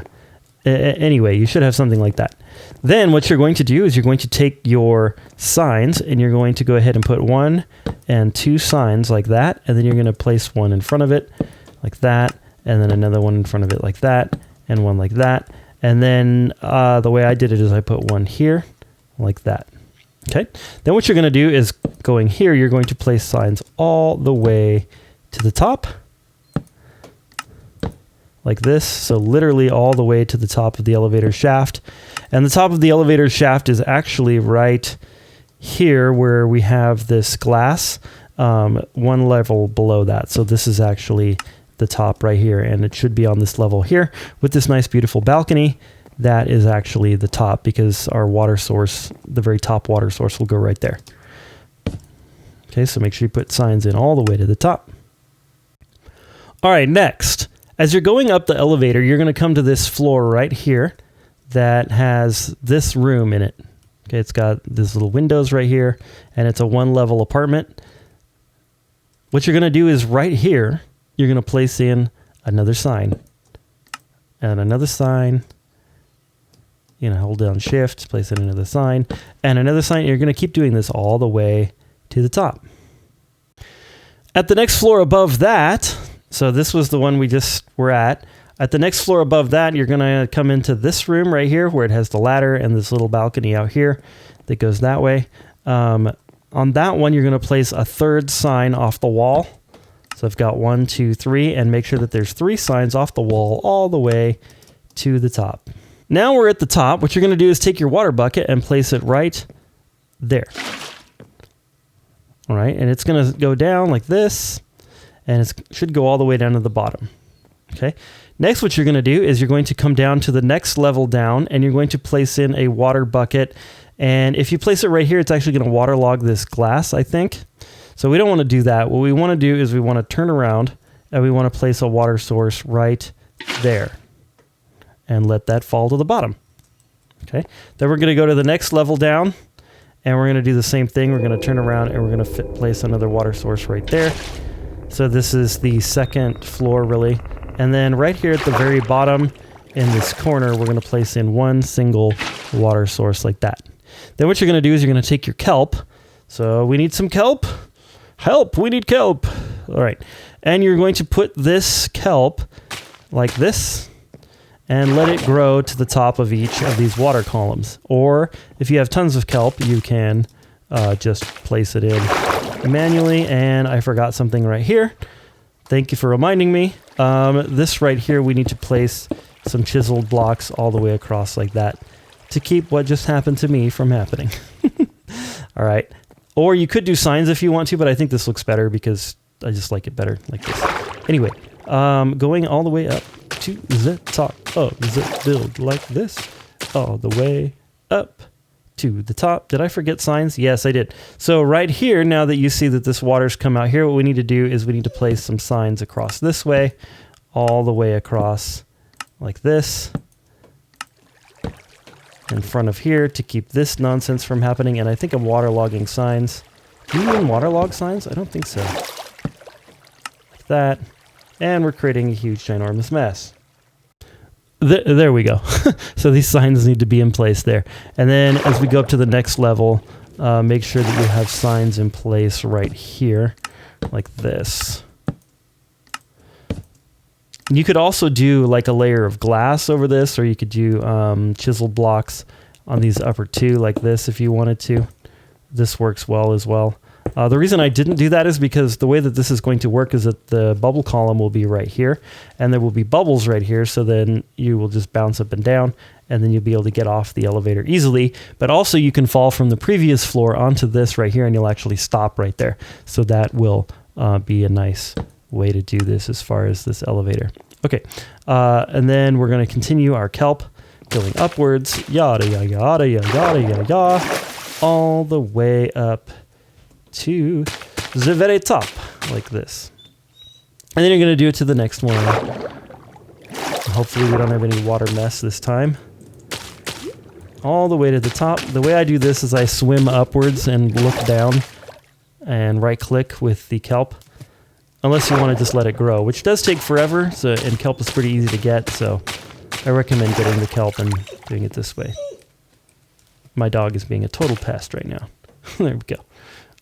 anyway, you should have something like that. Then what you're going to do is you're going to take your signs and you're going to go ahead and put 1 and 2 signs like that, and then you're going to place 1 in front of it like that, and then another one in front of it like that, and 1 like that. And then the way I did it is I put 1 here like that. Okay, then what you're going to do is going here, you're going to place signs all the way to the top like this. So literally all the way to the top of the elevator shaft. And the top of the elevator shaft is actually right here where we have this glass, 1 level below that. So this is actually the top right here, and it should be on this level here with this nice beautiful balcony. That is actually the top because our water source, the very top water source, will go right there. Okay, so make sure you put signs in all the way to the top. All right, next, as you're going up the elevator, you're going to come to this floor right here that has this room in it. Okay, it's got these little windows right here, and it's a 1-level apartment. What you're going to do is right here, you're going to place in another sign and another sign. You know, hold down shift, place in another sign, and another sign. You're going to keep doing this all the way to the top. At the next floor above that, so this was the one we just were at. At the next floor above that, you're going to come into this room right here where it has the ladder and this little balcony out here that goes that way. On that one, you're going to place a 3rd sign off the wall. So I've got 1, 2, 3, and make sure that there's 3 signs off the wall all the way to the top. Now we're at the top. What you're going to do is take your water bucket and place it right there. All right, and it's going to go down like this, and it should go all the way down to the bottom. Okay. Next, what you're going to do is you're going to come down to the next level down, and you're going to place in a water bucket. And if you place it right here, it's actually going to waterlog this glass, I think. So we don't want to do that. What we want to do is we want to turn around, and we want to place a water source right there and let that fall to the bottom. Okay. Then we're going to go to the next level down, and we're going to do the same thing. We're going to turn around, and we're going to place another water source right there. So this is the second floor, really. And then right here at the very bottom in this corner, we're going to place in one single water source like that. Then what you're going to do is you're going to take your kelp. So we need some kelp. Help, we need kelp. All right. And you're going to put this kelp like this and let it grow to the top of each of these water columns. Or if you have tons of kelp, you can just place it in manually. And I forgot something right here. Thank you for reminding me. This right here, we need to place some chiseled blocks all the way across like that to keep what just happened to me from happening. All right. Or you could do signs if you want to, but I think this looks better because I just like it better like this. Anyway, going all the way up to the top of the build like this, all the way up to the top. Did I forget signs? Yes, I did. So right here, now that you see that this water's come out here, what we need to do is we need to place some signs across this way, all the way across like this, in front of here to keep this nonsense from happening. And I think I'm waterlogging signs. Do you even waterlog signs? I don't think so. Like that. And we're creating a huge, ginormous mess. There we go. So these signs need to be in place there. And then as we go up to the next level, make sure that you have signs in place right here, like this. You could also do like a layer of glass over this, or you could do chiseled blocks on these upper two like this if you wanted to. This works well as well. The reason I didn't do that is because the way that this is going to work is that the bubble column will be right here, and there will be bubbles right here, so then you will just bounce up and down, and then you'll be able to get off the elevator easily. But also you can fall from the previous floor onto this right here, and you'll actually stop right there. So that will be a nice way to do this as far as this elevator. Okay, and then we're going to continue our kelp going upwards, yada, yada, yada, yada, yada, yada, all the way up to the very top, like this. And then you're going to do it to the next one. Hopefully we don't have any water mess this time. All the way to the top. The way I do this is I swim upwards and look down and right click with the kelp. Unless you want to just let it grow, which does take forever, and kelp is pretty easy to get, so I recommend getting the kelp and doing it this way. My dog is being a total pest right now. There we go.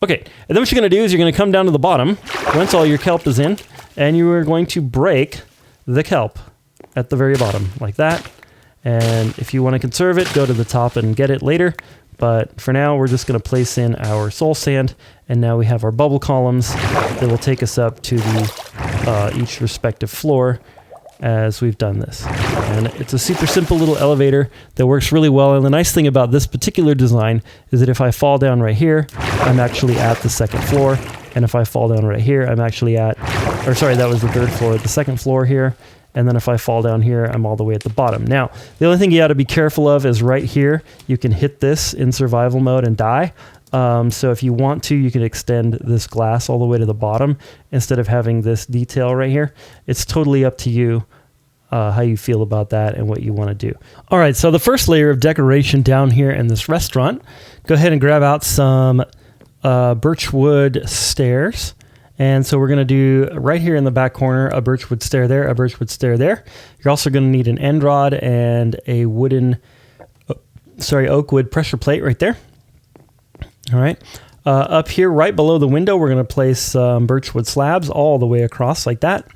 Okay, and then what you're going to do is you're going to come down to the bottom, once all your kelp is in, and you are going to break the kelp at the very bottom, like that. And if you want to conserve it, go to the top and get it later. But for now, we're just going to place in our soul sand, and now we have our bubble columns that will take us up to the each respective floor as we've done this. And it's a super simple little elevator that works really well. And the nice thing about this particular design is that if I fall down right here, I'm actually at the second floor. And if I fall down right here, I'm actually at, or sorry, that was the third floor, the second floor here. And then if I fall down here, I'm all the way at the bottom. Now, the only thing you got to be careful of is right here, you can hit this in survival mode and die. So if you want to, you can extend this glass all the way to the bottom instead of having this detail right here. It's totally up to you how you feel about that and what you want to do. All right, so the first layer of decoration down here in this restaurant, go ahead and grab out some birchwood stairs. And so we're going to do right here in the back corner, a birchwood stair there, a birchwood stair there. You're also going to need an end rod and a oak wood pressure plate right there. All right. Up here, right below the window, we're going to place birchwood slabs all the way across like that.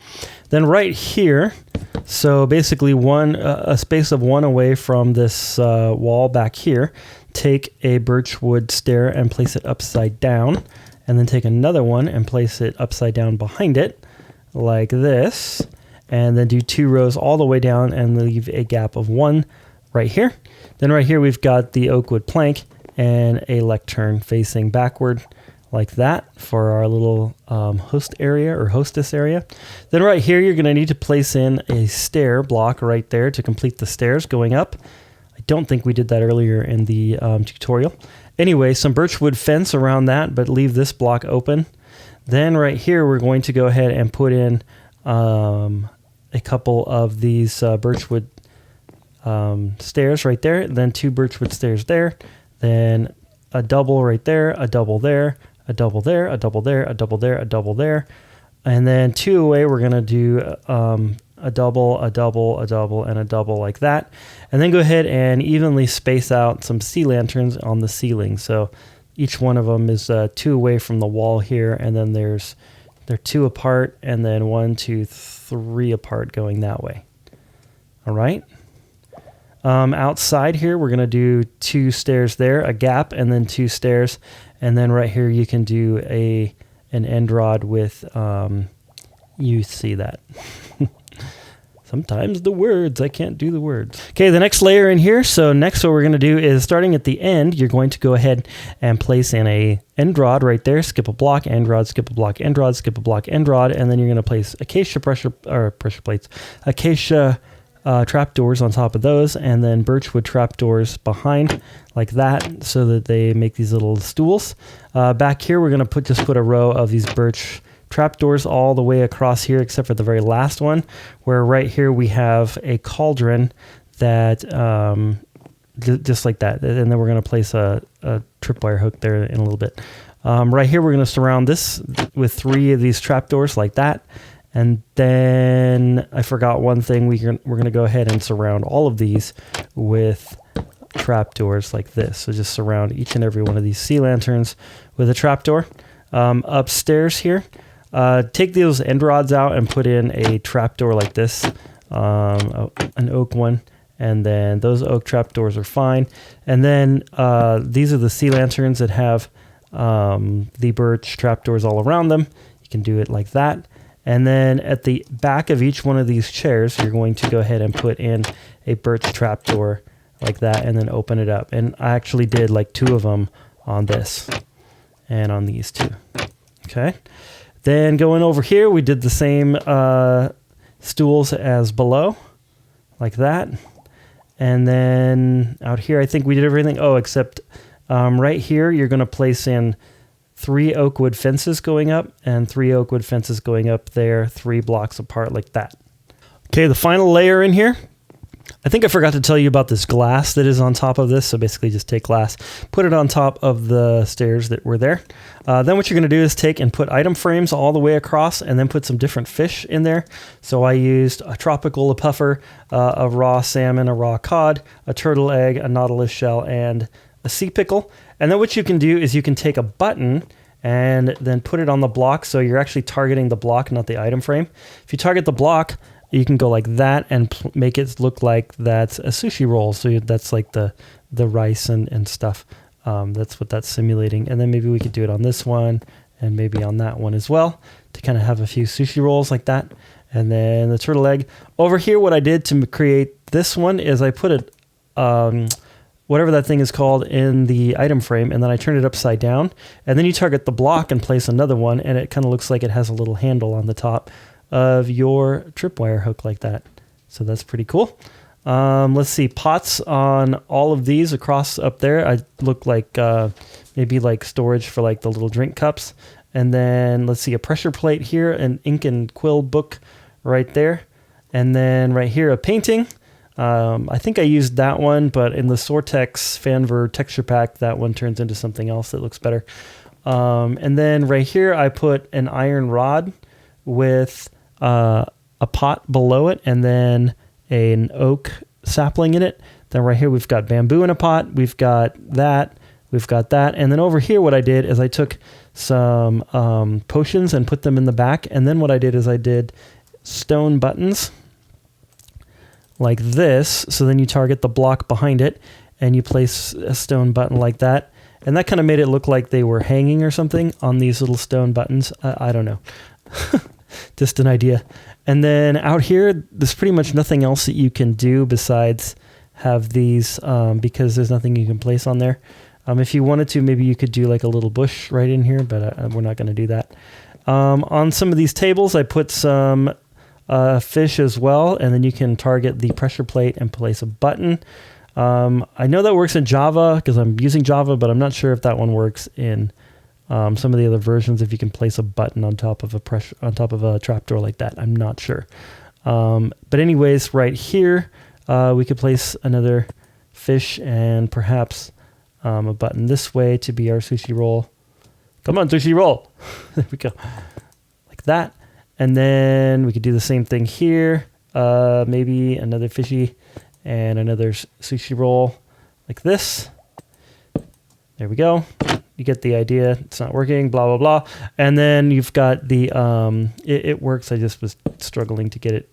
Then right here, so basically a space of one away from this wall back here, take a birchwood stair and place it upside down. And then take another one and place it upside down behind it, like this. and then do 2 rows all the way down and leave a gap of 1 right here. Then right here we've got the oak wood plank and a lectern facing backward like that for our little host area or hostess area. Then right here you're going to need to place in a stair block right there to complete the stairs going up. I don't think we did that earlier in the tutorial. Anyway, some birchwood fence around that, but leave this block open. Then right here we're going to go ahead and put in a couple of these birchwood stairs right there, then 2 birchwood stairs there, then a double right there, a double there, a double there, a double there, a double there, a double there, and then 2 away we're going to do a double, a double, a double, and a double like that, and then go ahead and evenly space out some sea lanterns on the ceiling. So each one of them is 2 away from the wall here, and then they're 2 apart, and then 1, 2, 3 apart going that way. All right. Outside here, we're going to do 2 stairs there, a gap, and then 2 stairs. And then right here, you can do an end rod with, you see that. Sometimes the words, I can't do the words. Okay, the next layer in here. So next what we're going to do is starting at the end, you're going to go ahead and place in a end rod right there, skip a block, end rod, skip a block, end rod, skip a block, end rod, and then you're going to place acacia pressure plates, acacia trapdoors on top of those, and then birchwood trapdoors behind like that so that they make these little stools. Back here we're going to just put a row of these birch trapdoors all the way across here except for the very last one, where right here we have a cauldron that just like that, and then we're going to place a tripwire hook there in a little bit. Right here we're going to surround this with 3 of these trapdoors like that. And then I forgot one thing. We're going to go ahead and surround all of these with trapdoors like this. So just surround each and every one of these sea lanterns with a trapdoor. Upstairs here, take those end rods out and put in a trapdoor like this, an oak one. And then those oak trapdoors are fine. And then these are the sea lanterns that have the birch trapdoors all around them. You can do it like that. And then at the back of each one of these chairs, you're going to go ahead and put in a birch trapdoor like that and then open it up. And I actually did like 2 of them on this and on these 2. Okay. Then going over here, we did the same stools as below like that. And then out here, I think we did everything. Oh, except right here, you're going to place in 3 oak wood fences going up and 3 oak wood fences going up there, 3 blocks apart like that. Okay, the final layer in here. I think I forgot to tell you about this glass that is on top of this. So basically just take glass, put it on top of the stairs that were there. Then what you're going to do is take and put item frames all the way across and then put some different fish in there. So I used a tropical puffer, a raw salmon, a raw cod, a turtle egg, a nautilus shell, and a sea pickle. And then what you can do is you can take a button and then put it on the block. So you're actually targeting the block, not the item frame. If you target the block, you can go like that and make it look like that's a sushi roll. So that's like the rice and stuff. That's what that's simulating. And then maybe we could do it on this one and maybe on that one as well to kind of have a few sushi rolls like that. And then the turtle egg. Over here, what I did to create this one is I put it, whatever that thing is called, in the item frame, and then I turn it upside down, and then you target the block and place another one, and it kind of looks like it has a little handle on the top of your tripwire hook like that. So that's pretty cool. Let's see, pots on all of these across up there. I look like maybe like storage for like the little drink cups. And then let's see, a pressure plate here, an ink and quill book right there. And then right here, a painting. I think I used that one, but in the Sortex Fanver texture pack, that one turns into something else that looks better. And then right here, I put an iron rod with a pot below it, and then an oak sapling in it. Then right here, we've got bamboo in a pot. We've got that. We've got that. And then over here, what I did is I took some potions and put them in the back. And then what I did is I did stone buttons like this. So then you target the block behind it and you place a stone button like that. And that kind of made it look like they were hanging or something on these little stone buttons. I don't know. just an idea. And then out here, there's pretty much nothing else that you can do besides have these because there's nothing you can place on there. If you wanted to, maybe you could do like a little bush right in here, but we're not going to do that. On some of these tables, I put some fish as well, and then you can target the pressure plate and place a button. I know that works in Java because I'm using Java, but I'm not sure if that one works in some of the other versions. If you can place a button on top of a trapdoor like that, I'm not sure. But anyways, right here, we could place another fish and perhaps a button this way to be our sushi roll. Come on, sushi roll. There we go. Like that. And then we could do the same thing here. Maybe another fishy and another sushi roll like this. There we go. You get the idea. It's not working, blah, blah, blah. And then you've got the, it works. I just was struggling to get it.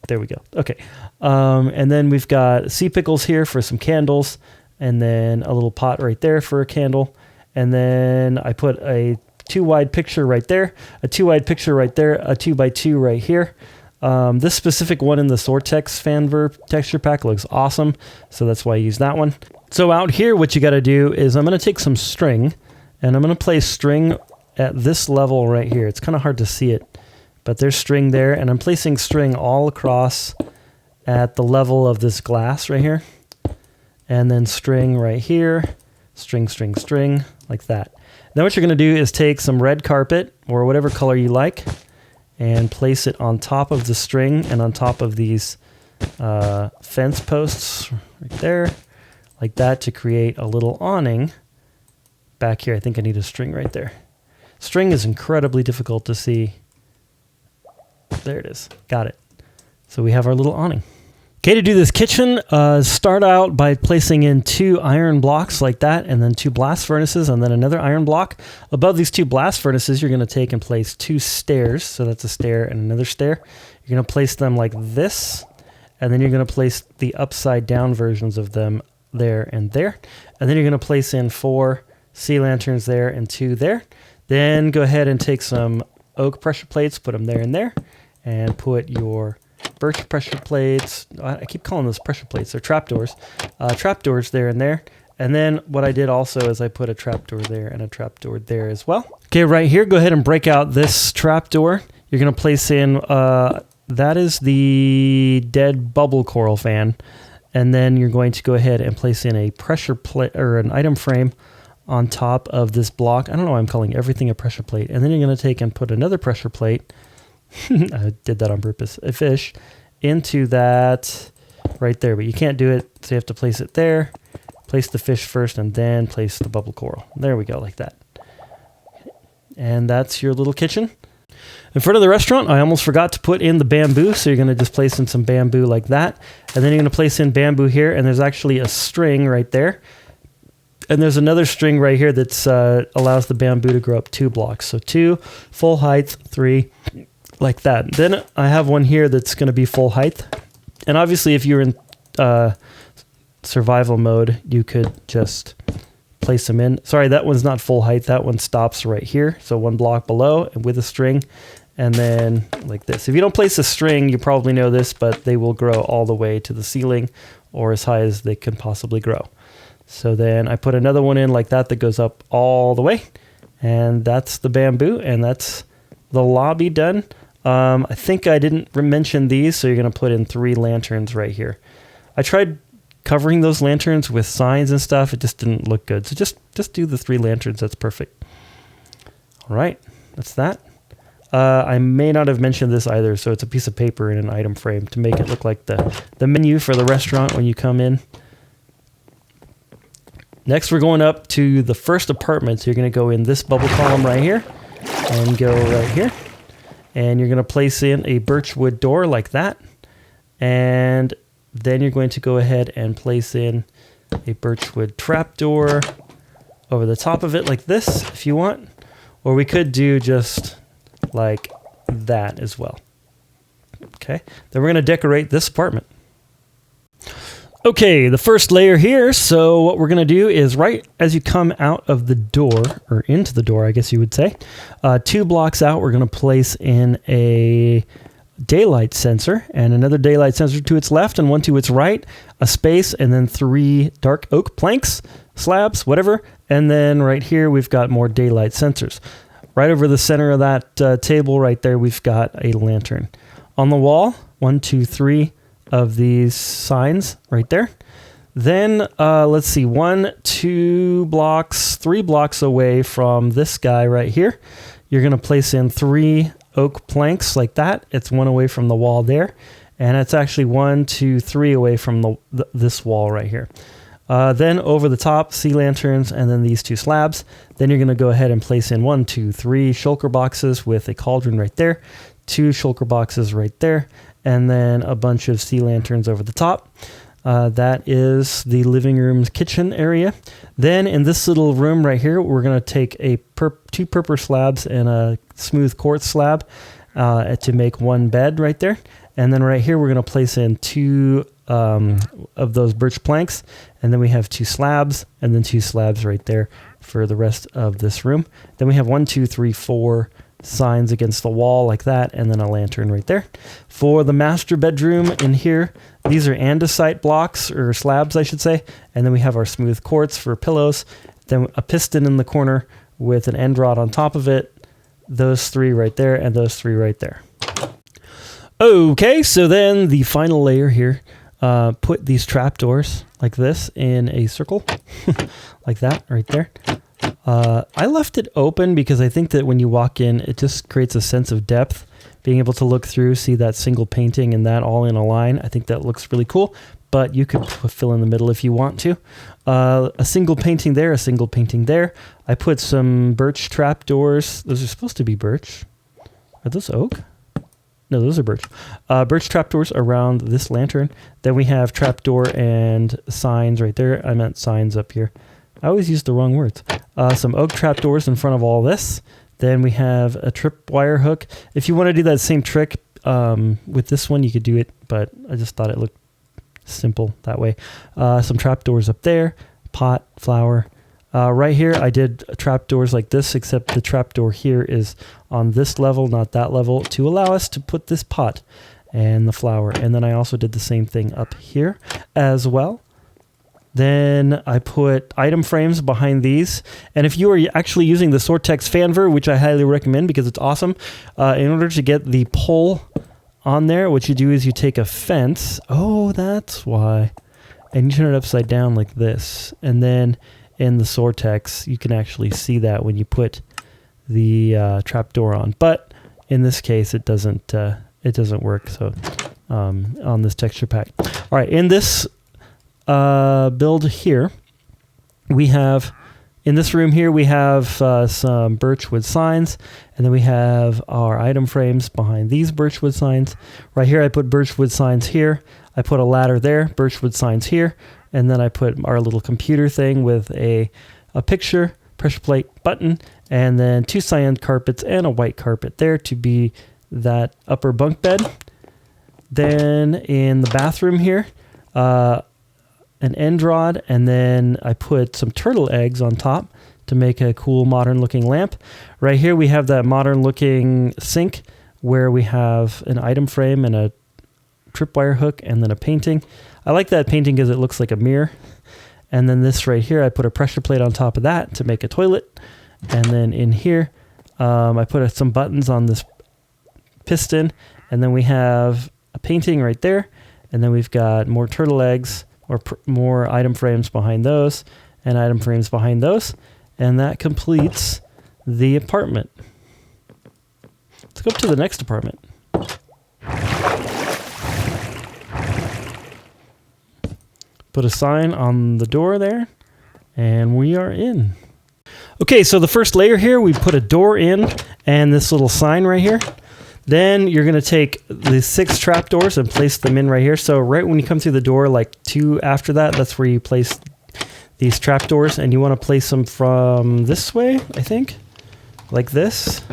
There we go. Okay. And then we've got sea pickles here for some candles, and then a little pot right there for a candle. And then I put a 2-wide picture right there, a 2-wide picture right there, a 2x2 right here. This specific one in the Sortex Fanver texture pack looks awesome, so that's why I use that one. So out here, what you got to do is I'm going to take some string, and I'm going to place string at this level right here. It's kind of hard to see it, but there's string there, and I'm placing string all across at the level of this glass right here, and then string right here, string, string, string, like that. Then what you're going to do is take some red carpet, or whatever color you like, and place it on top of the string and on top of these fence posts right there, like that, to create a little awning back here. I think I need a string right there. String is incredibly difficult to see. There it is. Got it. So we have our little awning. Okay, to do this kitchen, start out by placing in 2 iron blocks like that, and then 2 blast furnaces, and then another iron block. Above these 2 blast furnaces, you're going to take and place 2 stairs. So that's a stair and another stair. You're going to place them like this, and then you're going to place the upside down versions of them there and there. And then you're going to place in 4 sea lanterns there and 2 there. Then go ahead and take some oak pressure plates, put them there and there, and put your birch pressure plates. I keep calling those pressure plates. They're trapdoors. Trapdoors there and there. And then what I did also is I put a trapdoor there and a trapdoor there as well. Okay, right here, go ahead and break out this trapdoor. You're going to place in, that is the dead bubble coral fan. And then you're going to go ahead and place in a pressure plate or an item frame on top of this block. I don't know why I'm calling everything a pressure plate. And then you're going to take and put another pressure plate. I did that on purpose. A fish into that right there, but you can't do it, so you have to place it there. Place the fish first, and then place the bubble coral. There we go, like that. And that's your little kitchen. In front of the restaurant, I almost forgot to put in the bamboo, so you're going to just place in some bamboo like that, and then you're going to place in bamboo here, and there's actually a string right there. And there's another string right here that allows the bamboo to grow up 2 blocks. So 2, full height, 3, like that. Then I have one here that's going to be full height. And obviously if you're in survival mode, you could just place them in. Sorry, that one's not full height. That one stops right here. So 1 block below and with a string. And then like this. If you don't place a string, you probably know this, but they will grow all the way to the ceiling or as high as they can possibly grow. So then I put another one in like that goes up all the way. And that's the bamboo, and that's the lobby done. I think I didn't mention these, so you're going to put in 3 lanterns right here. I tried covering those lanterns with signs and stuff. It just didn't look good. So just do the 3 lanterns. That's perfect. All right, that's that. I may not have mentioned this either, so it's a piece of paper in an item frame to make it look like the menu for the restaurant when you come in. Next, we're going up to the first apartment. So you're going to go in this bubble column right here and go right here. And you're going to place in a birchwood door like that. And then you're going to go ahead and place in a birchwood trapdoor over the top of it like this if you want. Or we could do just like that as well. Okay. Then we're going to decorate this apartment. Okay, the first layer here. So what we're going to do is right as you come out of the door, or into the door, I guess you would say, 2 blocks out, we're going to place in a daylight sensor and another daylight sensor to its left and one to its right, a space, and then 3 dark oak planks, slabs, whatever. And then right here, we've got more daylight sensors. Right over the center of that table right there, we've got a lantern. On the wall, 1, 2, 3 of these signs right there. Then let's see, 1, 2 blocks, 3 blocks away from this guy right here, you're going to place in 3 oak planks like that. It's 1 away from the wall there, and it's actually 1, 2, 3 away from this wall right here. Then over the top, sea lanterns, and then these 2 slabs. Then you're going to go ahead and place in 1, 2, 3 shulker boxes with a cauldron right there, 2 shulker boxes right there, and then a bunch of sea lanterns over the top. That is the living room's kitchen area. Then in this little room right here, we're going to take 2 purple slabs and a smooth quartz slab to make 1 bed right there. And then right here, we're going to place in 2 of those birch planks. And then we have 2 slabs and then 2 slabs right there for the rest of this room. Then we have 1, 2, 3, 4 signs against the wall like that, and then a lantern right there. For the master bedroom in here, these are andesite blocks, or slabs I should say, and then we have our smooth quartz for pillows, then a piston in the corner with an end rod on top of it, those 3 right there, and those 3 right there. Okay, so then the final layer here, put these trapdoors like this in a circle, like that right there. I left it open because I think that when you walk in, it just creates a sense of depth. Being able to look through, see that single painting and that all in a line, I think that looks really cool. But you could fill in the middle if you want to. A single painting there, a single painting there. I put some birch trapdoors. Those are supposed to be birch. Are those oak? No, those are birch. Birch trapdoors around this lantern. Then we have trapdoor and signs right there. I meant signs up here. I always use the wrong words. Some oak trapdoors in front of all this. Then we have a tripwire hook. If you want to do that same trick with this one, you could do it, but I just thought it looked simple that way. Some trapdoors up there, pot, flower. Right here, I did trapdoors like this, except the trapdoor here is on this level, not that level, to allow us to put this pot and the flower. And then I also did the same thing up here as well. Then I put item frames behind these. And if you are actually using the Sortex Fanver, which I highly recommend because it's awesome, in order to get the pole on there, what you do is you take a fence. Oh, that's why. And you turn it upside down like this. And then in the Sortex, you can actually see that when you put the trapdoor on. But in this case, it doesn't work. So on this texture pack. All right, in this build here, we have, in this room here, we have some birchwood signs, and then we have our item frames behind these birchwood signs. Right here, I put birchwood signs here. I put a ladder there, birchwood signs here, and then I put our little computer thing with a picture, pressure plate, button, and then 2 cyan carpets and a white carpet there to be that upper bunk bed. Then in the bathroom here, an end rod, and then I put some turtle eggs on top to make a cool modern looking lamp. Right here we have that modern looking sink where we have an item frame and a tripwire hook and then a painting. I like that painting because it looks like a mirror. And then this right here, I put a pressure plate on top of that to make a toilet. And then in here, I put some buttons on this piston, and then we have a painting right there. And then we've got more turtle eggs, or more item frames behind those, and item frames behind those, and that completes the apartment. Let's go up to the next apartment. Put a sign on the door there, and we are in. Okay, so the first layer here, we put a door in, and this little sign right here. Then you're going to take the 6 trapdoors and place them in right here. So right when you come through the door, like 2 after that, that's where you place these trapdoors. And you want to place them from this way, I think. Like this.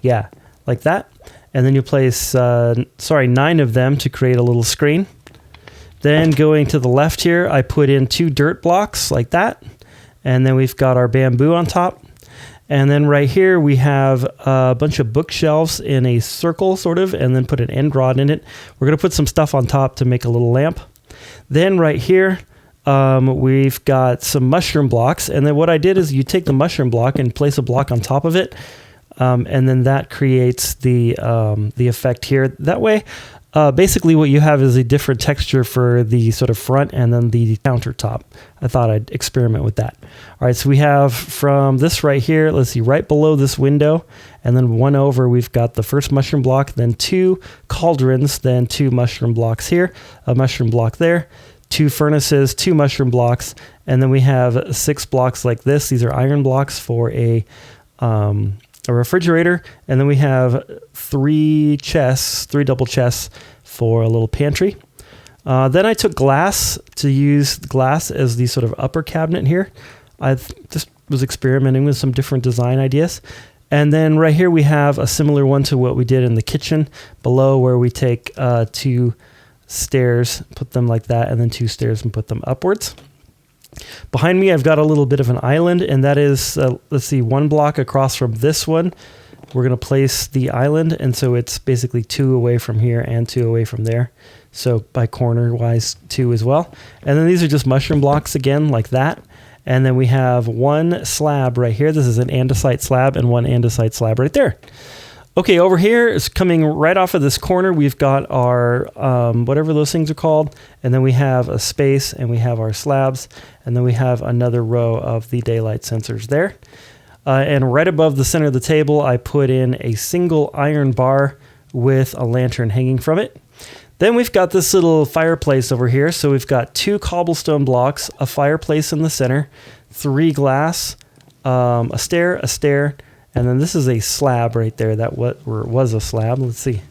Yeah, like that. And then you place, 9 of them to create a little screen. Then going to the left here, I put in 2 dirt blocks like that. And then we've got our bamboo on top. And then right here, we have a bunch of bookshelves in a circle, sort of, and then put an end rod in it. We're going to put some stuff on top to make a little lamp. Then right here, we've got some mushroom blocks. And then what I did is you take the mushroom block and place a block on top of it. And then that creates the effect here. That way, basically what you have is a different texture for the sort of front and then the countertop. I thought I'd experiment with that. All right, so we have from this right here, let's see, right below this window, and then one over, we've got the first mushroom block, then 2 cauldrons, then 2 mushroom blocks here, a mushroom block there, 2 furnaces, 2 mushroom blocks, and then we have 6 blocks like this. These are iron blocks for a refrigerator, and then we have 3 double chests for a little pantry. Then I took glass to use glass as the sort of upper cabinet here. I just was experimenting with some different design ideas. And then right here we have a similar one to what we did in the kitchen below, where we take 2 stairs, put them like that, and then 2 stairs and put them upwards. Behind me, I've got a little bit of an island, and that is, let's see, 1 block across from this one. We're going to place the island, and so it's basically 2 away from here and 2 away from there. So by corner-wise, 2 as well. And then these are just mushroom blocks again, like that. And then we have 1 slab right here. This is an andesite slab, and 1 andesite slab right there. Okay, over here is coming right off of this corner. We've got our, whatever those things are called. And then we have a space, and we have our slabs. And then we have another row of the daylight sensors there. And right above the center of the table, I put in a single iron bar with a lantern hanging from it. Then we've got this little fireplace over here. So we've got 2 cobblestone blocks, a fireplace in the center, 3 glass, a stair, and then this is a slab right there. That was a slab. Let's see.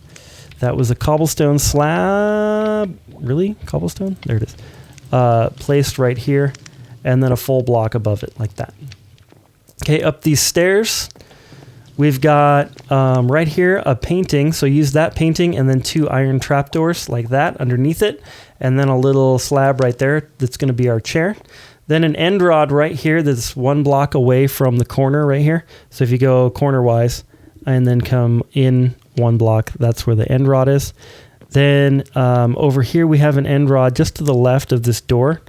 That was a cobblestone slab. Really? Cobblestone? There it is. Placed right here, and then a full block above it, like that. Okay, up these stairs, we've got right here a painting. So use that painting and then 2 iron trapdoors like that underneath it, and then a little slab right there that's going to be our chair. Then an end rod right here that's 1 block away from the corner right here. So if you go corner-wise and then come in 1 block, that's where the end rod is. Then over here we have an end rod just to the left of this door.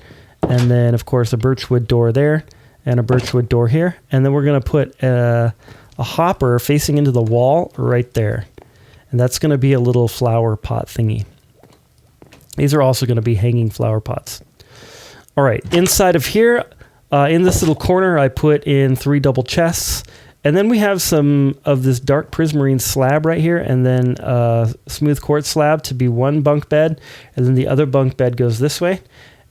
And then, of course, a birchwood door there and a birchwood door here. And then we're going to put a hopper facing into the wall right there. And that's going to be a little flower pot thingy. These are also going to be hanging flower pots. All right, inside of here, in this little corner, I put in 3 double chests. And then we have some of this dark prismarine slab right here, and then smooth quartz slab to be 1 bunk bed. And then the other bunk bed goes this way.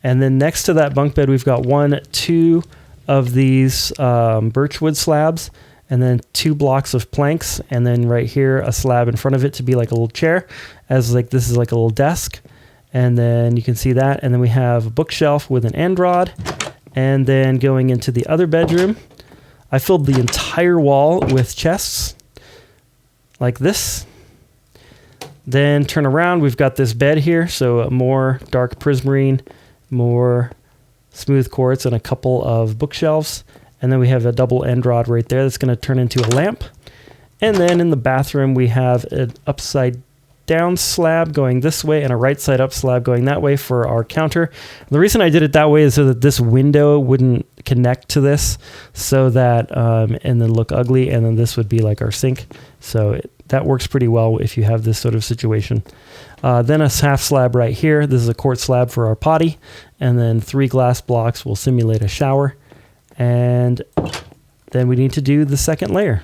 And then next to that bunk bed, we've got 2 of these birchwood slabs, and then 2 blocks of planks. And then right here, a slab in front of it to be like a little chair, as like this is like a little desk. And then you can see that. And then we have a bookshelf with an end rod. And then going into the other bedroom, I filled the entire wall with chests like this. Then turn around, we've got this bed here. So more dark prismarine, more smooth quartz, and a couple of bookshelves. And then we have a double end rod right there that's going to turn into a lamp. And then in the bathroom, we have an upside down slab going this way and a right side up slab going that way for our counter. The reason I did it that way is so that this window wouldn't connect to this, so that and then look ugly, and then this would be like our sink. So that works pretty well if you have this sort of situation. Then a half slab right here. This is a quartz slab for our potty, and then 3 glass blocks will simulate a shower. And then we need to do the second layer.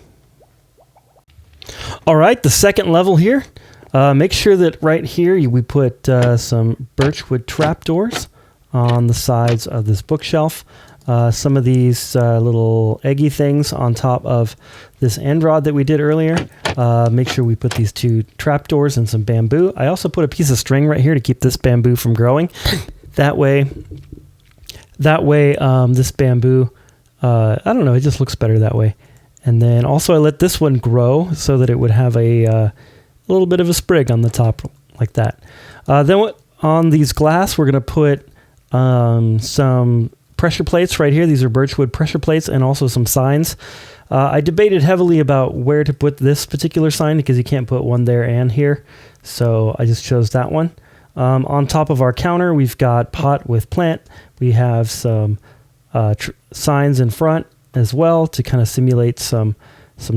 All right, the second level here. Make sure that right here we put some birchwood trapdoors on the sides of this bookshelf. Some of these little eggy things on top of this end rod that we did earlier. Make sure we put these 2 trapdoors and some bamboo. I also put a piece of string right here to keep this bamboo from growing. That way, this bamboo, I don't know, it just looks better that way. And then also I let this one grow so that it would have a little bit of a sprig on the top like that. Then what On these glass, we're going to put some pressure plates right here. These are birchwood pressure plates, and also some signs. I debated heavily about where to put this particular sign because you can't put one there and here. So I just chose that one. On top of our counter, we've got pot with plant. We have some signs in front as well to kind of simulate some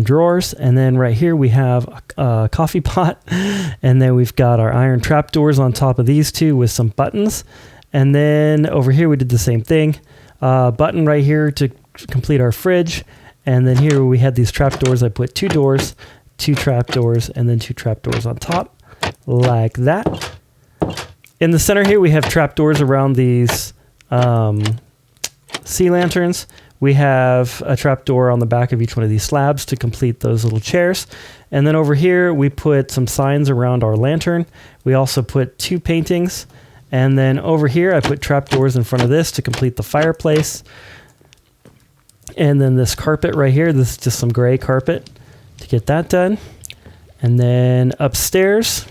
drawers. And then right here we have a coffee pot. And then we've got our iron trapdoors on top of these two with some buttons. And then over here we did the same thing. Button right here to complete our fridge. And then here we had these trapdoors. I put 2 doors, 2 trapdoors, and then 2 trapdoors on top, like that. In the center here, we have trapdoors around these sea lanterns. We have a trapdoor on the back of each one of these slabs to complete those little chairs. And then over here, we put some signs around our lantern. We also put 2 paintings. And then over here, I put trapdoors in front of this to complete the fireplace. And then this carpet right here, this is just some gray carpet to get that done. And then upstairs,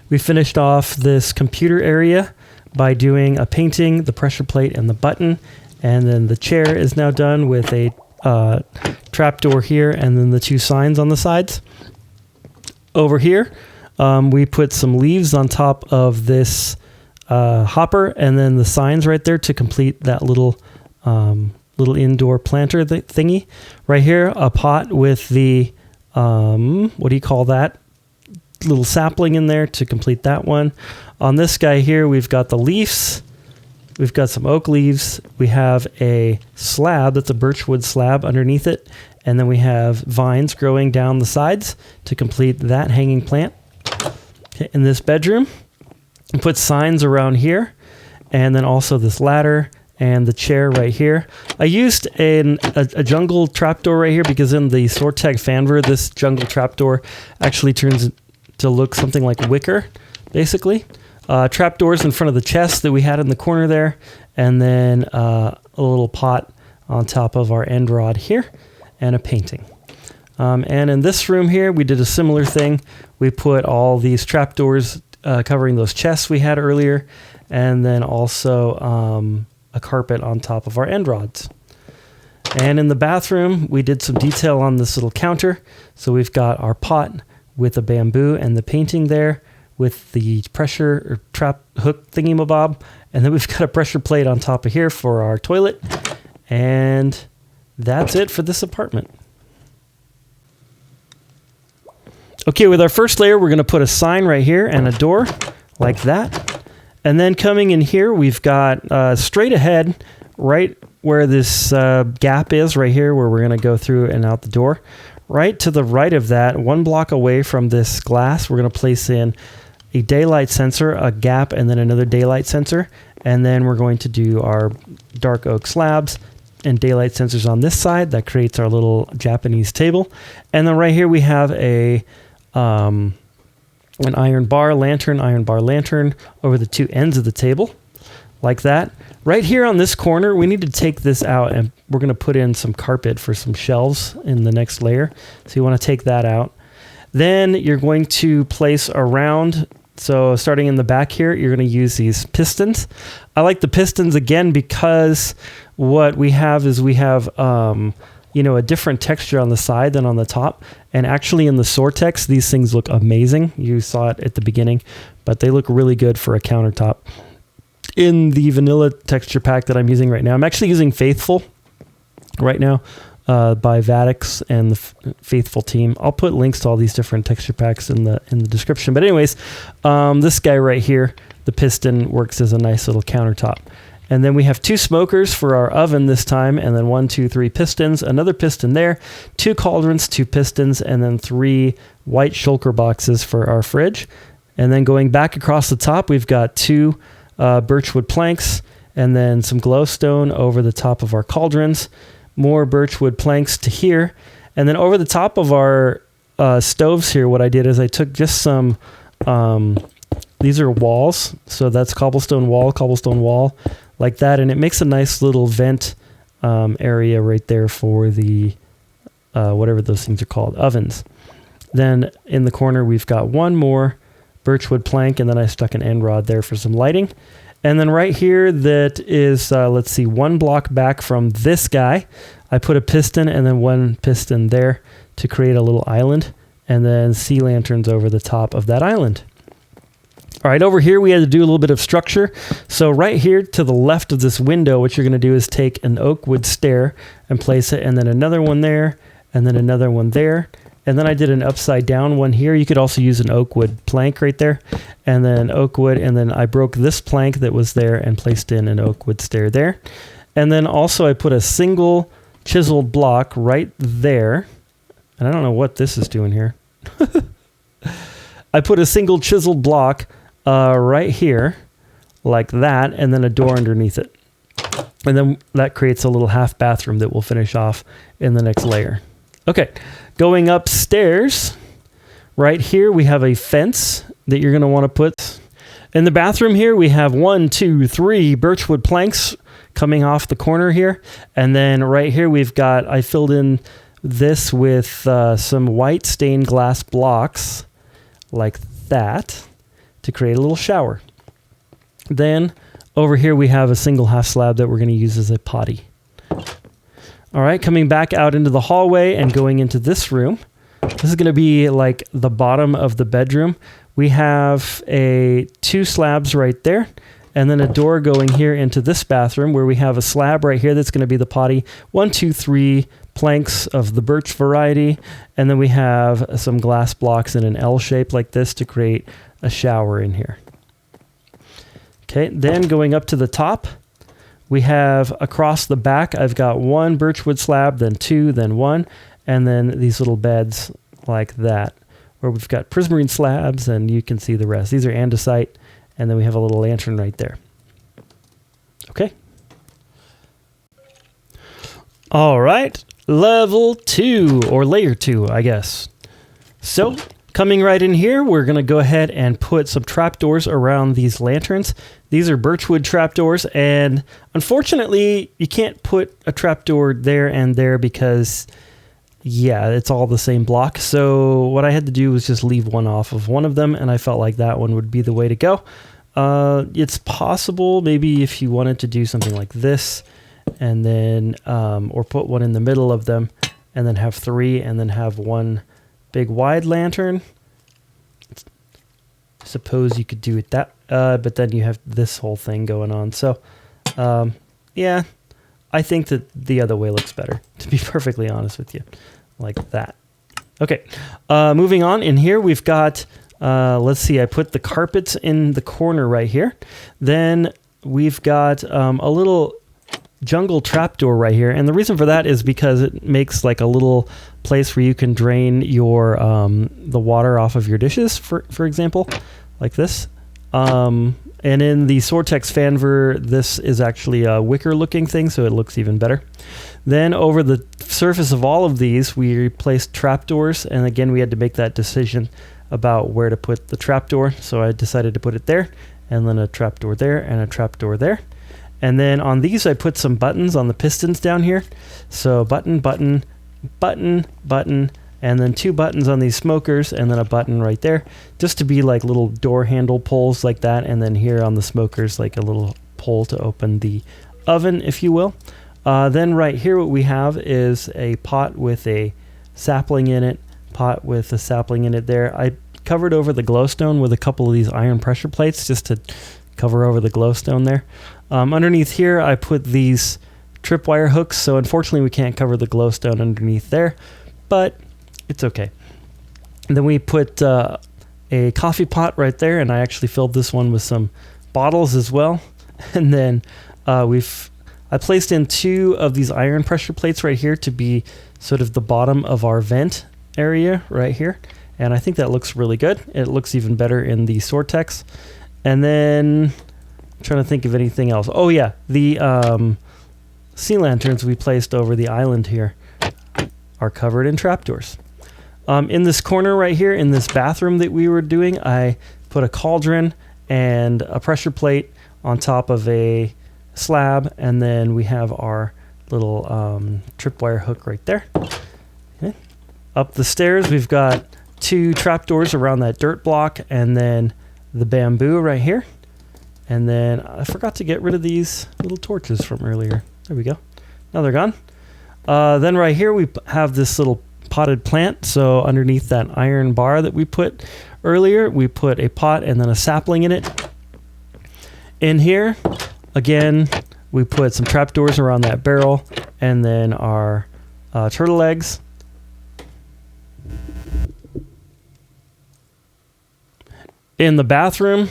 we finished off this computer area by doing a painting, the pressure plate, and the button. And then the chair is now done with a trapdoor here and then the 2 signs on the sides. Over here, we put some leaves on top of this hopper and then the signs right there to complete that little indoor planter thingy. Right here, a pot with the, what do you call that? Little sapling in there to complete that one. On this guy here, we've got the leaves. We've got some oak leaves. We have a slab, that's a birchwood slab underneath it. And then we have vines growing down the sides to complete that hanging plant. Okay, in this bedroom, we put signs around here. And then also this ladder and the chair right here. I used a jungle trapdoor right here because in the Sorteg fanver, this jungle trapdoor actually turns to look something like wicker, basically. Trapdoors in front of the chest that we had in the corner there, and then a little pot on top of our end rod here, and a painting. And in this room here, we did a similar thing. We put all these trapdoors covering those chests we had earlier, and then also a carpet on top of our end rods. And in the bathroom, we did some detail on this little counter. So we've got our pot with the bamboo and the painting there with the pressure or trap hook thingy-mabob. And then we've got a pressure plate on top of here for our toilet. And that's it for this apartment. Okay, with our first layer, we're going to put a sign right here and a door like that. And then coming in here, we've got straight ahead, right where this gap is, right here, where we're going to go through and out the door. Right to the right of that, 1 block away from this glass, we're going to place in a daylight sensor, a gap, and then another daylight sensor. And then we're going to do our dark oak slabs and daylight sensors on this side. That creates our little Japanese table. And then right here we have an iron bar lantern over the 2 ends of the table, like that. Right here on this corner, we need to take this out, and we're going to put in some carpet for some shelves in the next layer. So you want to take that out. Then you're going to place around, so starting in the back here, you're going to use these pistons. I like the pistons again because what we have is we have a different texture on the side than on the top. And actually in the Sortex, these things look amazing. You saw it at the beginning, but they look really good for a countertop. In the vanilla texture pack that I'm using right now, I'm actually using Faithful right now by Vadix and the Faithful team. I'll put links to all these different texture packs in the description. But anyways, this guy right here, the piston, works as a nice little countertop. And then we have 2 smokers for our oven this time, and then 1, 2, 3 pistons, another piston there, 2 cauldrons, 2 pistons, and then 3 white shulker boxes for our fridge. And then going back across the top, we've got 2 birchwood planks, and then some glowstone over the top of our cauldrons, more birchwood planks to here. And then over the top of our stoves here, what I did is I took just some, these are walls, so that's cobblestone wall, like that, and it makes a nice little vent area right there for the, whatever those things are called, ovens. Then in the corner, we've got 1 more birchwood plank, and then I stuck an end rod there for some lighting. And then right here, that is, let's see, 1 block back from this guy, I put a piston and then 1 piston there to create a little island, and then sea lanterns over the top of that island. All right, over here we had to do a little bit of structure. So right here to the left of this window, what you're going to do is take an oak wood stair and place it, and then another one there, and then another one there. And then I did an upside down one here. You could also use an oak wood plank right there, and then oak wood, and then I broke this plank that was there and placed in an oak wood stair there. And then also I put a single chiseled block right there. And I don't know what this is doing here. I put a single chiseled block right here, like that, and then a door underneath it. And then that creates a little half bathroom that we'll finish off in the next layer. Okay, going upstairs, right here we have a fence that you're going to want to put. In the bathroom here, we have 1, 2, 3 birchwood planks coming off the corner here. And then right here we've got, I filled in this with some white stained glass blocks like that to create a little shower. Then over here we have a single half slab that we're going to use as a potty. All right, coming back out into the hallway and going into this room. This is going to be like the bottom of the bedroom. We have 2 slabs right there, and then a door going here into this bathroom where we have a slab right here that's going to be the potty. 1, 2, 3 planks of the birch variety, and then we have some glass blocks in an L shape like this to create a shower in here. Okay, then going up to the top, we have across the back, I've got 1 birchwood slab, then 2, then 1, and then these little beds like that, where we've got prismarine slabs, and you can see the rest. These are andesite, and then we have a little lantern right there. Okay. All right, level 2, or layer 2, I guess. So, coming right in here, we're going to go ahead and put some trapdoors around these lanterns. These are birchwood trapdoors, and unfortunately, you can't put a trapdoor there and there because, yeah, it's all the same block. So what I had to do was just leave one off of one of them, and I felt like that one would be the way to go. It's possible maybe if you wanted to do something like this, and then, or put one in the middle of them, and then have 3, and then have 1 big wide lantern. Suppose you could do it that, but then you have this whole thing going on. So, yeah, I think that the other way looks better, to be perfectly honest with you, like that. Okay, moving on. In here, we've got, let's see, I put the carpets in the corner right here. Then we've got a little jungle trapdoor right here, and the reason for that is because it makes like a little place where you can drain your the water off of your dishes, for example, like this. And in the Sortex Fanver, this is actually a wicker looking thing, so it looks even better. Then over the surface of all of these, we replaced trapdoors, and again we had to make that decision about where to put the trapdoor, so I decided to put it there, and then a trapdoor there, and a trapdoor there. And then on these, I put some buttons on the pistons down here. So button, button, button, button, and then 2 buttons on these smokers, and then a button right there, just to be like little door handle pulls like that. And then here on the smokers, like a little pull to open the oven, if you will. Then right here, what we have is a pot with a sapling in it, pot with a sapling in it there. I covered over the glowstone with a couple of these iron pressure plates just to cover over the glowstone there. Underneath here, I put these tripwire hooks, so unfortunately we can't cover the glowstone underneath there, but it's okay. And then we put a coffee pot right there, and I actually filled this one with some bottles as well. And then I placed in 2 of these iron pressure plates right here to be sort of the bottom of our vent area right here, and I think that looks really good. It looks even better in the Sortex. And then trying to think of anything else. Oh yeah, the sea lanterns we placed over the island here are covered in trapdoors. In this corner right here, in this bathroom that we were doing, I put a cauldron and a pressure plate on top of a slab, and then we have our little tripwire hook right there. Okay. Up the stairs, we've got 2 trapdoors around that dirt block, and then the bamboo right here. And then I forgot to get rid of these little torches from earlier. There we go. Now they're gone. Then right here we have this little potted plant. So underneath that iron bar that we put earlier, we put a pot and then a sapling in it. In here, again, we put some trapdoors around that barrel, and then our turtle eggs. In the bathroom,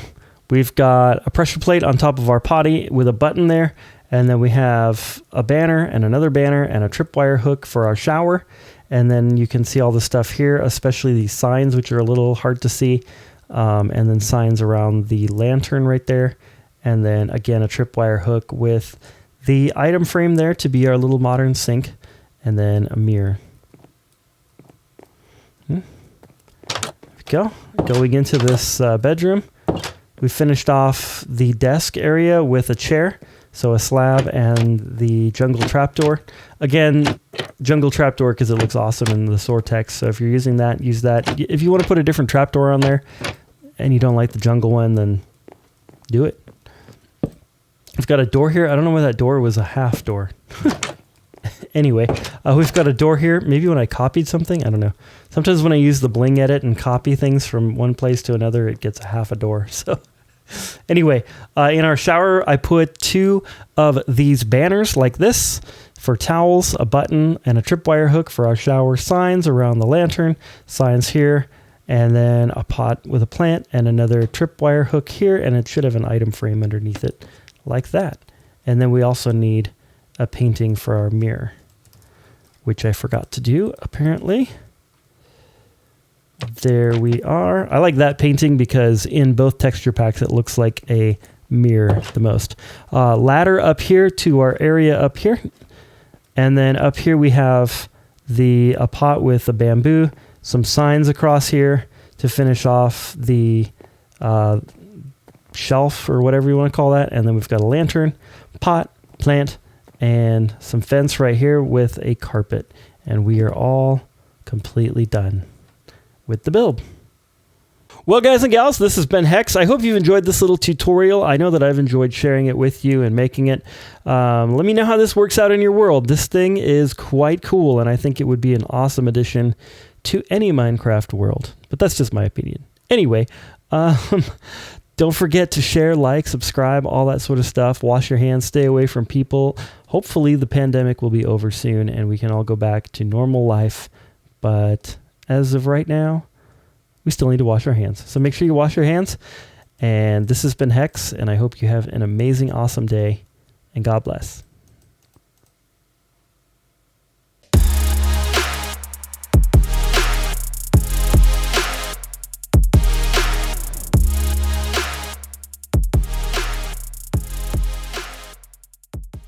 we've got a pressure plate on top of our potty with a button there. And then we have a banner and another banner and a tripwire hook for our shower. And then you can see all the stuff here, especially these signs, which are a little hard to see. And then signs around the lantern right there. And then again, a tripwire hook with the item frame there to be our little modern sink. And then a mirror. There we go. Going into this bedroom, we finished off the desk area with a chair. So a slab and the jungle trapdoor. Again, jungle trapdoor because it looks awesome in the Soartex. So if you're using that, use that. If you want to put a different trapdoor on there and you don't like the jungle one, then do it. I've got a door here. I don't know why that door was a half door. Anyway, we've got a door here. Maybe when I copied something, I don't know. Sometimes when I use the bling edit and copy things from one place to another, it gets a half a door. So anyway, in our shower, I put 2 of these banners like this for towels, a button, and a tripwire hook for our shower. Signs around the lantern, signs here, and then a pot with a plant and another tripwire hook here, and it should have an item frame underneath it like that. And then we also need a painting for our mirror, which I forgot to do, apparently. There we are. I like that painting because in both texture packs, it looks like a mirror the most. Ladder up here to our area up here. And then up here we have a pot with a bamboo, some signs across here to finish off the shelf or whatever you want to call that. And then we've got a lantern, pot, plant, and some fence right here with a carpet. And we are all completely done with the build. Well, guys and gals, this has been Hex. I hope you've enjoyed this little tutorial. I know that I've enjoyed sharing it with you and making it. Let me know how this works out in your world. This thing is quite cool, and I think it would be an awesome addition to any Minecraft world. But that's just my opinion. Anyway, don't forget to share, like, subscribe, all that sort of stuff. Wash your hands, stay away from people. Hopefully the pandemic will be over soon and we can all go back to normal life. But as of right now, we still need to wash our hands. So make sure you wash your hands. And this has been Hex, and I hope you have an amazing, awesome day. And God bless.